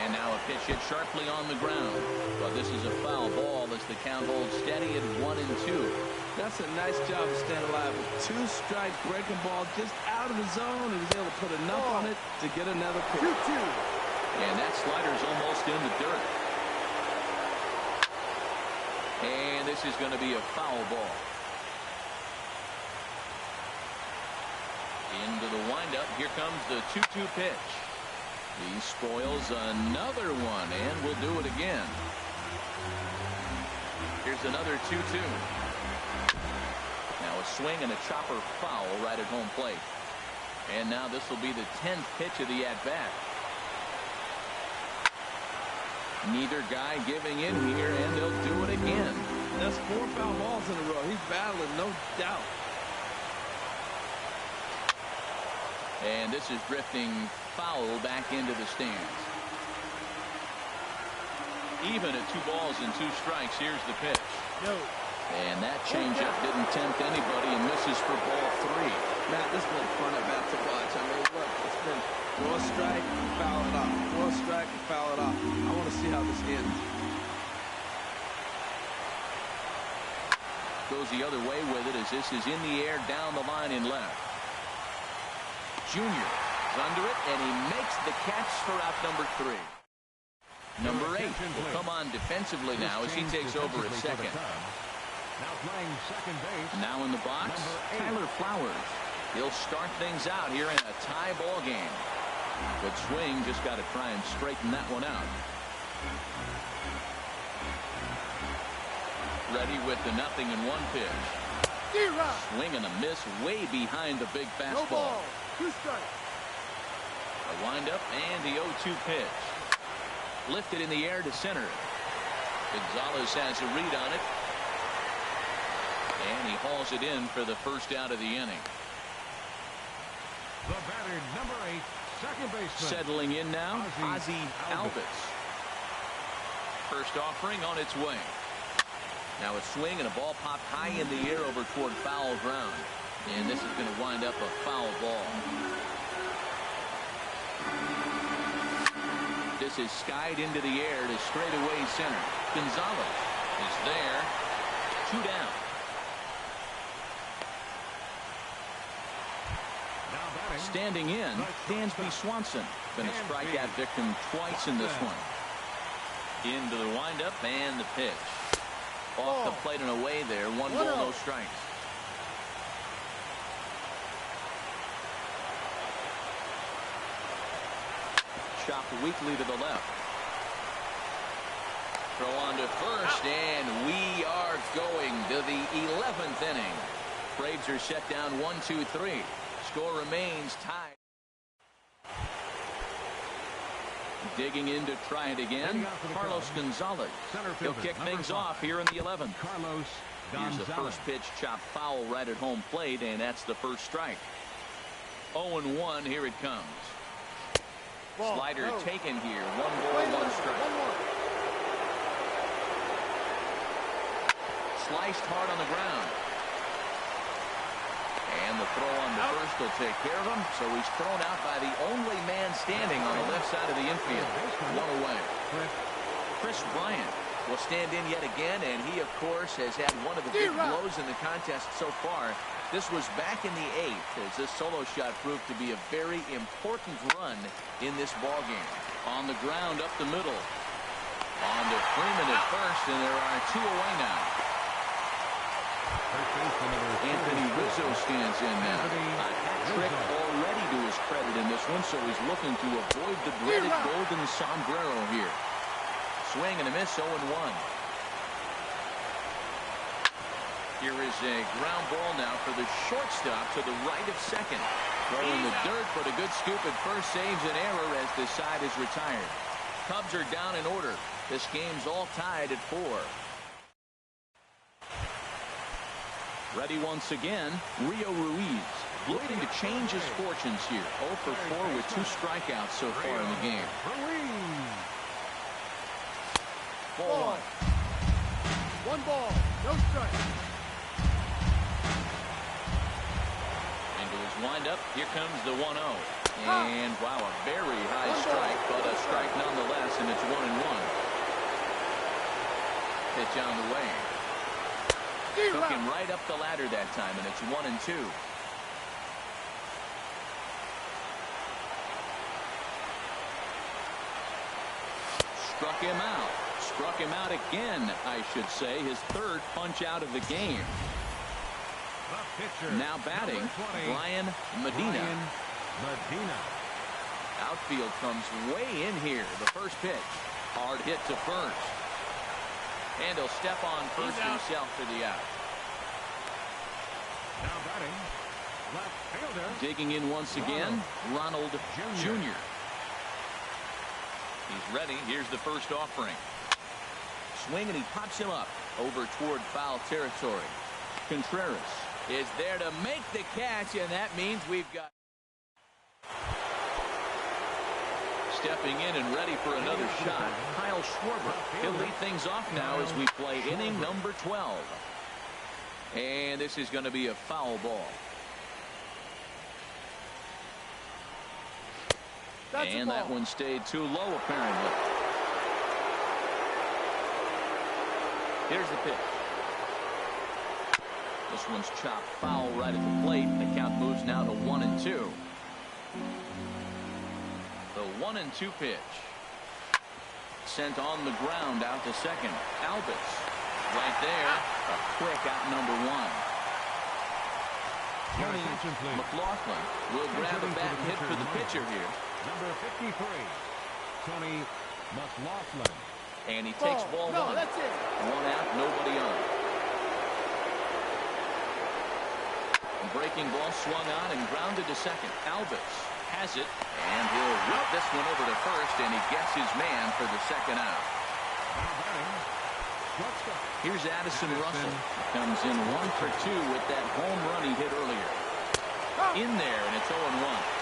And now a pitch hit sharply on the ground. But this is a foul ball as the count holds steady at 1-2. That's a nice job of staying alive. With 2 strike breaking ball just out of the zone. He was able to put enough on it to get another pitch. 2-2. And that slider's almost in the dirt. And this is going to be a foul ball. Into the windup. Here comes the 2-2 pitch. He spoils another one, and will do it again. Here's another 2-2. Now a swing and a chopper foul right at home plate. And now this will be the 10th pitch of the at-bat. Neither guy giving in here, and they'll do it again. That's 4 foul balls in a row. He's battling, no doubt. And this is drifting foul back into the stands. Even at 2 balls and 2 strikes. Here's the pitch. No. And that changeup didn't tempt anybody and misses for ball 3. Matt, this has been fun at bat to watch. I mean, look, it's been throw a strike and foul it off. Throw a strike and foul it off. I want to see how this ends. Goes the other way with it as this is in the air down the line in left. Junior is under it, and he makes the catch for out number 3. Number 8 will come on defensively now as he takes over at second. Now playing second base. Now in the box, Tyler Flowers. He'll start things out here in a tie ball game. Good swing, just got to try and straighten that one out. Ready with the 0-1 pitch. Swing and a miss way behind the big No fastball. ball. 2 strikes. A windup and the 0-2 pitch. Lifted in the air to center. Gonzalez has a read on it. And he hauls it in for the first out of the inning. The batter, number 8, second baseman. Settling in now, Ozzie Alvis. First offering on its way. Now a swing and a ball popped high in the air over toward foul ground. And this is going to wind up a foul ball. This is skied into the air to straightaway center. Gonzalez is there. 2 down. Standing in, Dansby Swanson. Been a strikeout victim twice in this one. Into the windup and the pitch. Off the plate and away there. 1 ball, no strikes. Chopped weakly to the left. Throw on to first, and we are going to the 11th inning. Braves are set down 1-2-3. Score remains tied. Digging in to try it again, Carlos Gonzalez. He'll kick things off here in the 11th. Here's the first pitch, chopped foul right at home plate, and that's the first strike. 0-1, here it comes. Slider taken here. 1 ball, 1 strike. Sliced hard on the ground. And the throw on the first will take care of him. So he's thrown out by the only man standing on the left side of the infield. One away. Chris Bryant will stand in yet again, and he, of course, has had one of the big blows in the contest so far. This was back in the 8th, as this solo shot proved to be a very important run in this ball game. On the ground up the middle. On to Freeman at first, and there are 2 away now. Anthony Rizzo stands in now. A hat trick already to his credit in this one, so he's looking to avoid the dreaded golden sombrero here. Swing and a miss, 0-1. Here is a ground ball now for the shortstop to the right of second. Throw in the dirt, but a good scoop at first saves an error as this side is retired. Cubs are down in order. This game's all tied at 4. Ready once again, Rio Ruiz. Looking to change his fortunes here. 0 for 4 with 2 strikeouts so far in the game. Ball 1. 1 ball, no strike. Into his windup, here comes the 1-0. And wow, a very high strike, but a strike nonetheless, and it's 1-1. Pitch on the way. Took him right up the ladder that time, and it's 1-2. Struck him out. Struck him out again, I should say. His 3rd punch out of the game. Now batting, Brian Medina. Outfield comes way in here. The first pitch. Hard hit to first. And he'll step on first himself for the out. Now batting, left fielder. Digging in once again, Ronald Jr. He's ready. Here's the first offering. Swing, and he pops him up over toward foul territory. Contreras is there to make the catch, and that means we've got... Stepping in and ready for another shot, Kyle Schwarber. He'll lead things off now as we play inning number 12. And this is going to be a foul ball. And that one stayed too low, apparently. Here's the pitch. This one's chopped foul right at the plate. The count moves now to 1-2. The 1-2 pitch. Sent on the ground out to second. Albus right there. A quick out number 1. Tony McLaughlin will grab a bat and hit for the pitcher here. Number 53, Tony McLaughlin. And he takes ball 1. That's it. 1 out, nobody on. Breaking ball swung on and grounded to second. Albus has it, and he'll whip this one over to first, and he gets his man for the second out. Here's Addison Russell. Comes in 1 for 2 with that home run he hit earlier. In there, and it's 0-1.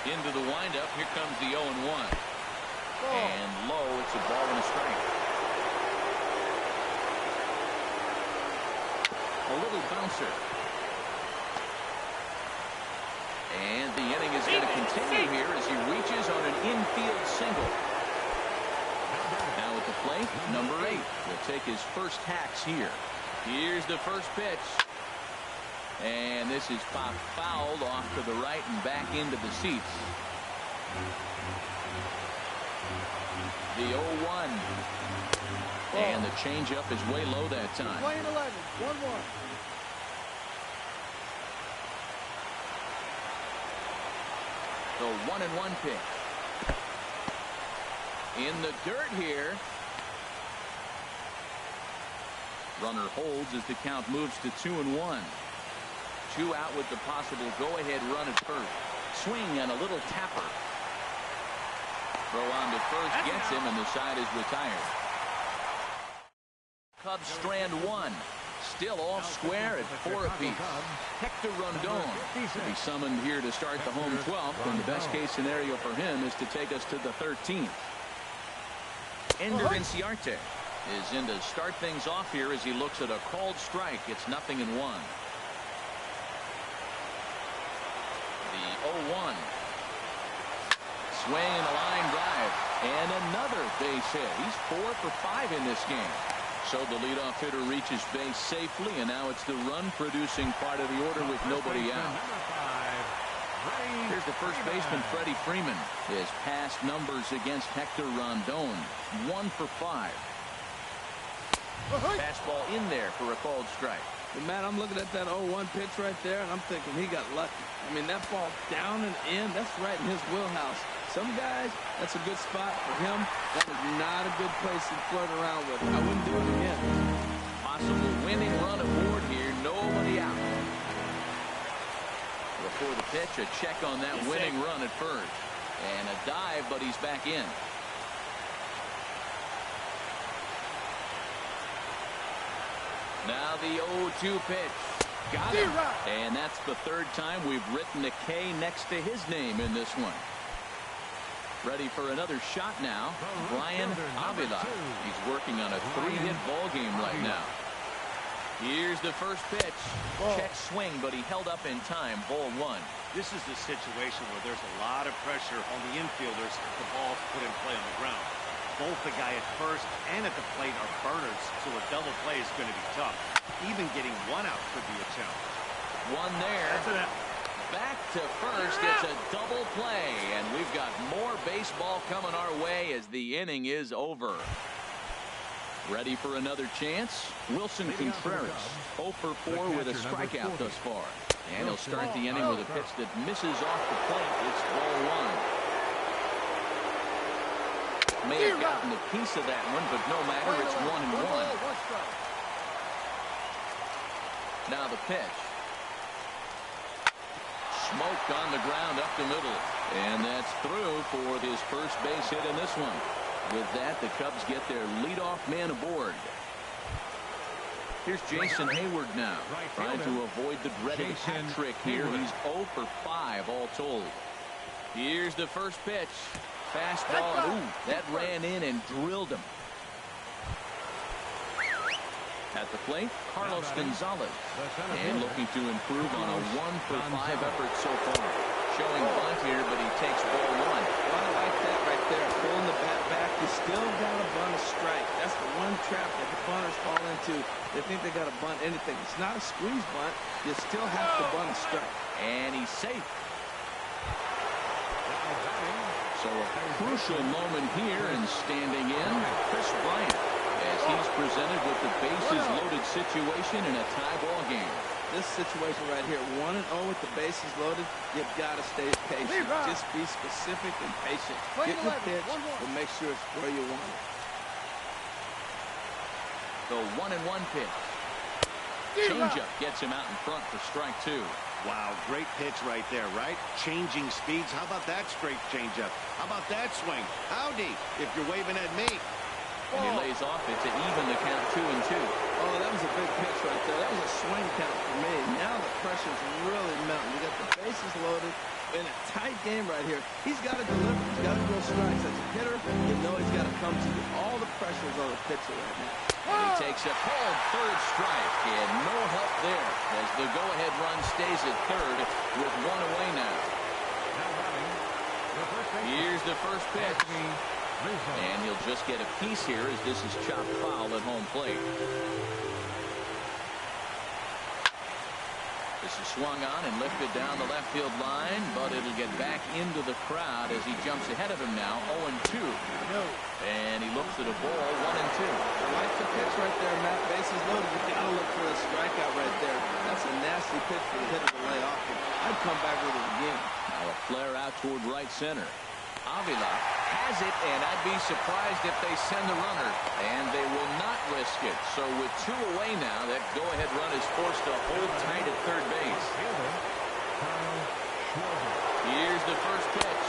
Into the windup. Here comes the 0-1. And low. It's a ball and a strike. A little bouncer. And the inning is going to continue here as he reaches on an infield single. Now at the plate, number 8 will take his first hacks here. Here's the first pitch. And this is popped fouled off to the right and back into the seats. The 0-1. And the changeup is way low that time. Playing 11, 1-1. The 1-1 pitch. In the dirt here. Runner holds as the count moves to 2-1. 2 out with the possible go-ahead run at first. Swing and a little tapper. Throw on to first gets him, and the side is retired. Cubs strand 1. Still all square at 4 apiece. Hector Rondon will be summoned here to start the home 12th, and the best case scenario for him is to take us to the 13th. Ender Inciarte is in to start things off here as he looks at a called strike. It's 0-1. The 0-1. Swing and a line drive. And another base hit. He's 4 for 5 in this game. So the leadoff hitter reaches base safely, and now it's the run-producing part of the order with nobody out. Here's the first baseman, Freddie Freeman. His past numbers against Hector Rondon, 1 for 5. Fastball in there for a called strike. But Matt, I'm looking at that 0-1 pitch right there, and I'm thinking he got lucky. I mean, that ball down and in, that's right in his wheelhouse. Some guys, that's a good spot. For him, that is not a good place to flirt around with. I wouldn't do it again. Possible winning run aboard here. Nobody out. Before the pitch, a check on that winning run at first. And a dive, but he's back in. Now the 0-2 pitch. Got him. And that's the third time we've written a K next to his name in this one. Ready for another shot now. Brian Avila. He's working on a 3-hit ball game right now. Here's the first pitch. Check swing, but he held up in time. Ball 1. This is the situation where there's a lot of pressure on the infielders if the ball's put in play on the ground. Both the guy at first and at the plate are burners, so a double play is going to be tough. Even getting one out could be a challenge. One there. Back to first. It's a double play, and we've got more baseball coming our way as the inning is over. Ready for another chance? Wilson Contreras, 0 for 4 with a strikeout thus far. And he'll start the inning with a pitch that misses off the plate. It's ball 1. May have gotten a piece of that one, but no matter, it's 1-1. Now the pitch. Smoked on the ground up the middle. And that's through for his first base hit in this one. With that, the Cubs get their leadoff man aboard. Here's Jason Hayward now, trying to avoid the dreaded hat trick here. He's 0 for 5 all told. Here's the first pitch. Fastball. Ooh, that ran in and drilled him. At the plate, Carlos Gonzalez. And looking to improve on a 1 for 5 effort so far. Showing bunt here, but he takes ball 1. I like that right there. Pulling the bat back. You still got to bunt a strike. That's the one trap that the bunters fall into. They think they got to bunt anything. It's not a squeeze bunt. You still have to bunt a strike. And he's safe. So a crucial moment here, and standing in, Chris Bryant, as he's presented with the bases loaded situation in a tie ball game. This situation right here, 1-0 with the bases loaded, you've got to stay patient. Just be specific and patient. Get your pitch and make sure it's where you want it. The 1-1 pitch. Changeup gets him out in front for strike 2. Wow, great pitch right there, right? Changing speeds. How about that straight changeup? How about that swing? Howdy, if you're waving at me. And he lays off it to even the count 2-2. Oh, that was a big pitch right there. That was a swing count for me. Now the pressure's really mounting. You got the bases loaded in a tight game right here. He's got to deliver. He's got to throw strikes. As a hitter, you know he's got to come to you. All the pressure's on the pitcher right now. And he takes a called third strike, and no help there as the go-ahead run stays at third with 1 away now. Here's the first pitch. And he'll just get a piece here as this is chopped foul at home plate. This is swung on and lifted down the left field line, but it'll get back into the crowd as he jumps ahead of him now, 0-2. And he looks at a ball, 1-2. I like the pitch right there, Matt. Bases loaded. You gotta look for a strikeout right there. That's a nasty pitch for the hitter to lay off. I'd come back with it again. Now a flare out toward right center. Avila has it, and I'd be surprised if they send the runner, and they will not risk it. So with 2 away now, that go-ahead run is forced to hold tight at third base. Here's the first pitch.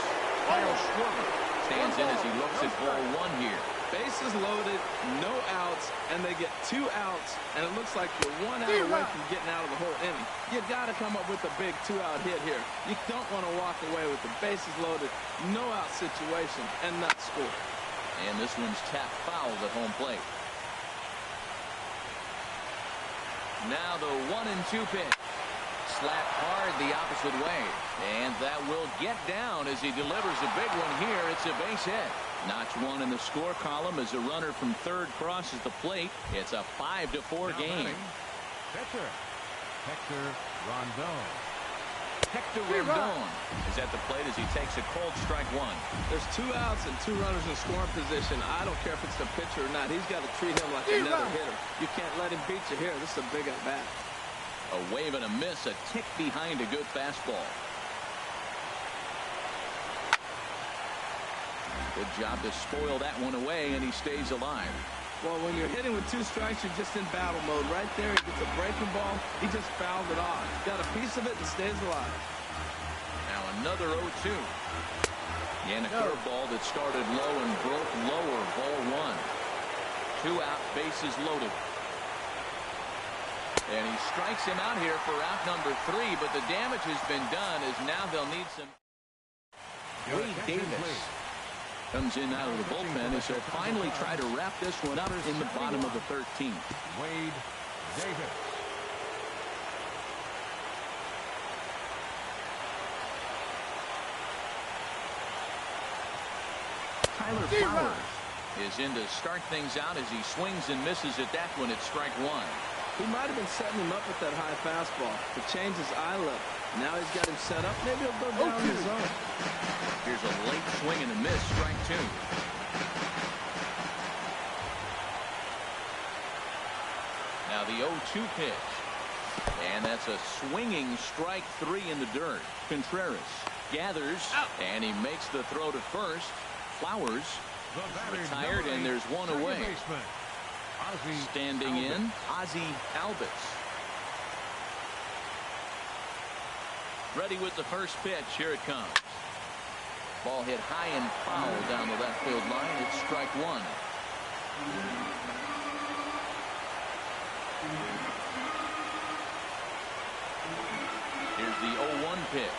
Kyle Schwarber stands in as he looks at ball 1 here. Bases loaded, no outs, and they get 2 outs, and it looks like you're 1 out away from getting out of the whole inning. You got to come up with a big 2-out hit here. You don't want to walk away with the bases loaded, no out situation, and not score. And this one's tapped foul at home plate. Now the 1-2 pitch. Slapped hard the opposite way. And that will get down as he delivers a big one here. It's a base hit. Notch one in the score column as a runner from third crosses the plate. It's a 5-4 game. Pitcher Hector Rondon. Hector Rondon is at the plate as he takes a cold strike one. There's 2 outs and 2 runners in scoring position. I don't care if it's the pitcher or not. He's got to treat him like another hitter. You can't let him beat you here. This is a big at bat. A wave and a miss, a tick behind a good fastball. Good job to spoil that one away, and he stays alive. Well, when you're hitting with 2 strikes, you're just in battle mode. Right there, he gets a breaking ball. He just fouled it off. Got a piece of it and stays alive. Now another 0-2. And a curveball that started low and broke lower. Ball 1. 2 out, bases loaded. And he strikes him out here for out number 3, but the damage has been done as now they'll need some. Wade Davis comes in out of the bullpen as he'll finally try to wrap this one up in the bottom of the 13th. Wade Davis. Tyler Flowers is in to start things out as he swings and misses at that one at strike 1. He might have been setting him up with that high fastball to change his eye level. Now he's got him set up. Maybe he'll go down in the zone. Here's a late swing and a miss. Strike 2. Now the 0-2 pitch. And that's a swinging strike 3 in the dirt. Contreras gathers, and he makes the throw to first. Flowers retired, and there's one away. Standing in, Ozzie Albies. Ready with the first pitch. Here it comes. Ball hit high and foul down the left field line. It's strike 1. Here's the 0-1 pitch.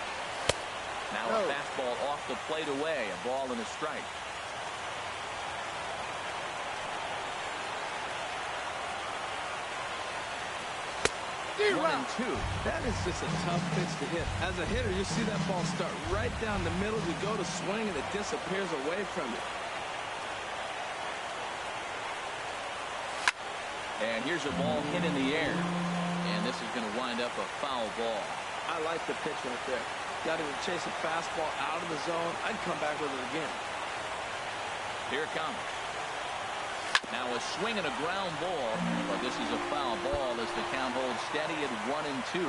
Now a fastball off the plate away. A ball and a strike. One and 2. That is just a tough pitch to hit. As a hitter, you see that ball start right down the middle. You go to swing, and it disappears away from you. And here's a ball hit in the air. And this is going to wind up a foul ball. I like the pitch right there. Got him to chase a fastball out of the zone. I'd come back with it again. Here it comes. Now a swing and a ground ball, but this is a foul ball as the count holds steady at 1-2.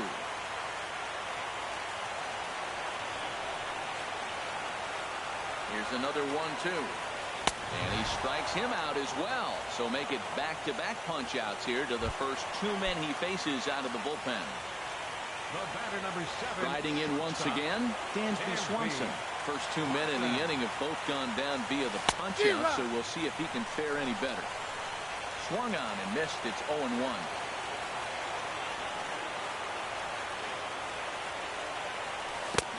Here's another 1-2. And he strikes him out as well. So make it back-to-back punch-outs here to the first 2 men he faces out of the bullpen. The batter, number 7. Riding in once again, Dansby Swanson. First 2 men in the inning have both gone down via the punch-out, so we'll see if he can fare any better. Swung on and missed. It's 0-1.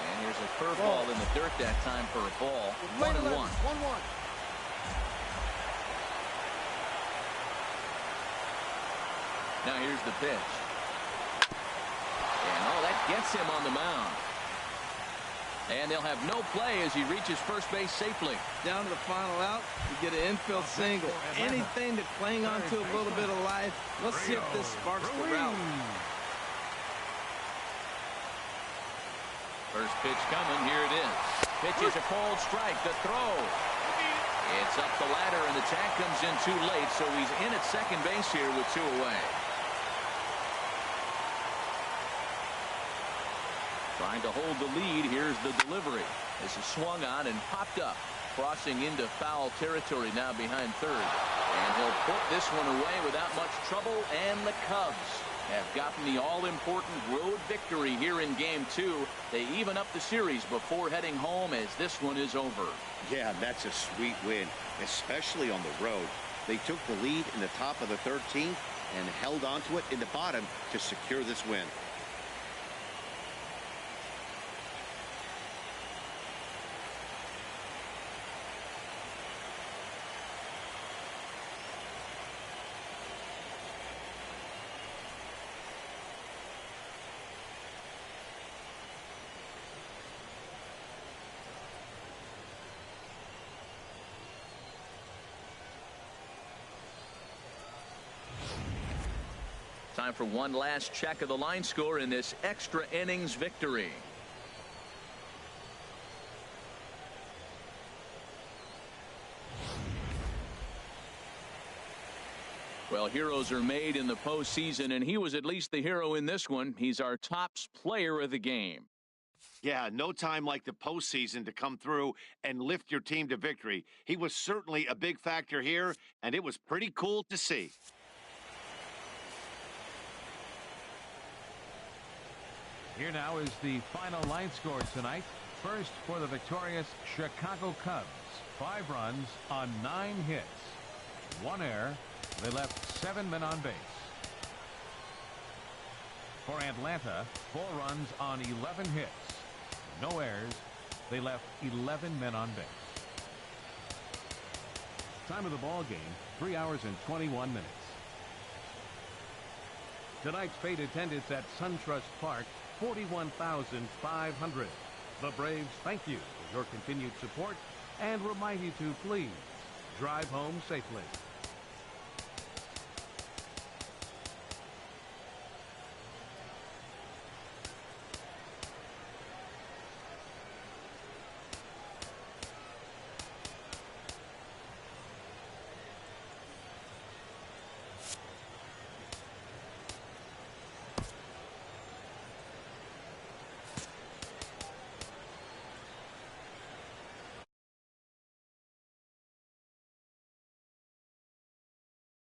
And here's a curveball in the dirt that time for a ball. 1-1. 1-1. Now here's the pitch. And that gets him on the mound. And they'll have no play as he reaches first base safely. Down to the final out, you get an infield single. Anything to cling on to a little bit of life. Let's see if this sparks the rally. First pitch coming. Here it is. Pitch is a cold strike. The throw. It's up the ladder, and the tag comes in too late, so he's in at second base here with 2 away. Trying to hold the lead. Here's the delivery. This is swung on and popped up. Crossing into foul territory now behind third. And he'll put this one away without much trouble. And the Cubs have gotten the all-important road victory here in Game 2. They even up the series before heading home as this one is over. Yeah, that's a sweet win, especially on the road. They took the lead in the top of the 13th and held on to it in the bottom to secure this win. Time for one last check of the line score in this extra innings victory. Well, heroes are made in the postseason, and he was at least the hero in this one. He's our top player of the game. Yeah, no time like the postseason to come through and lift your team to victory. He was certainly a big factor here, and it was pretty cool to see. Here now is the final line score tonight. First for the victorious Chicago Cubs. 5 runs on 9 hits. 1 error. They left 7 men on base. For Atlanta, 4 runs on 11 hits. No errors. They left 11 men on base. Time of the ball game, 3 hours and 21 minutes. Tonight's paid attendance at SunTrust Park, 41,500. The Braves thank you for your continued support and remind you to please drive home safely.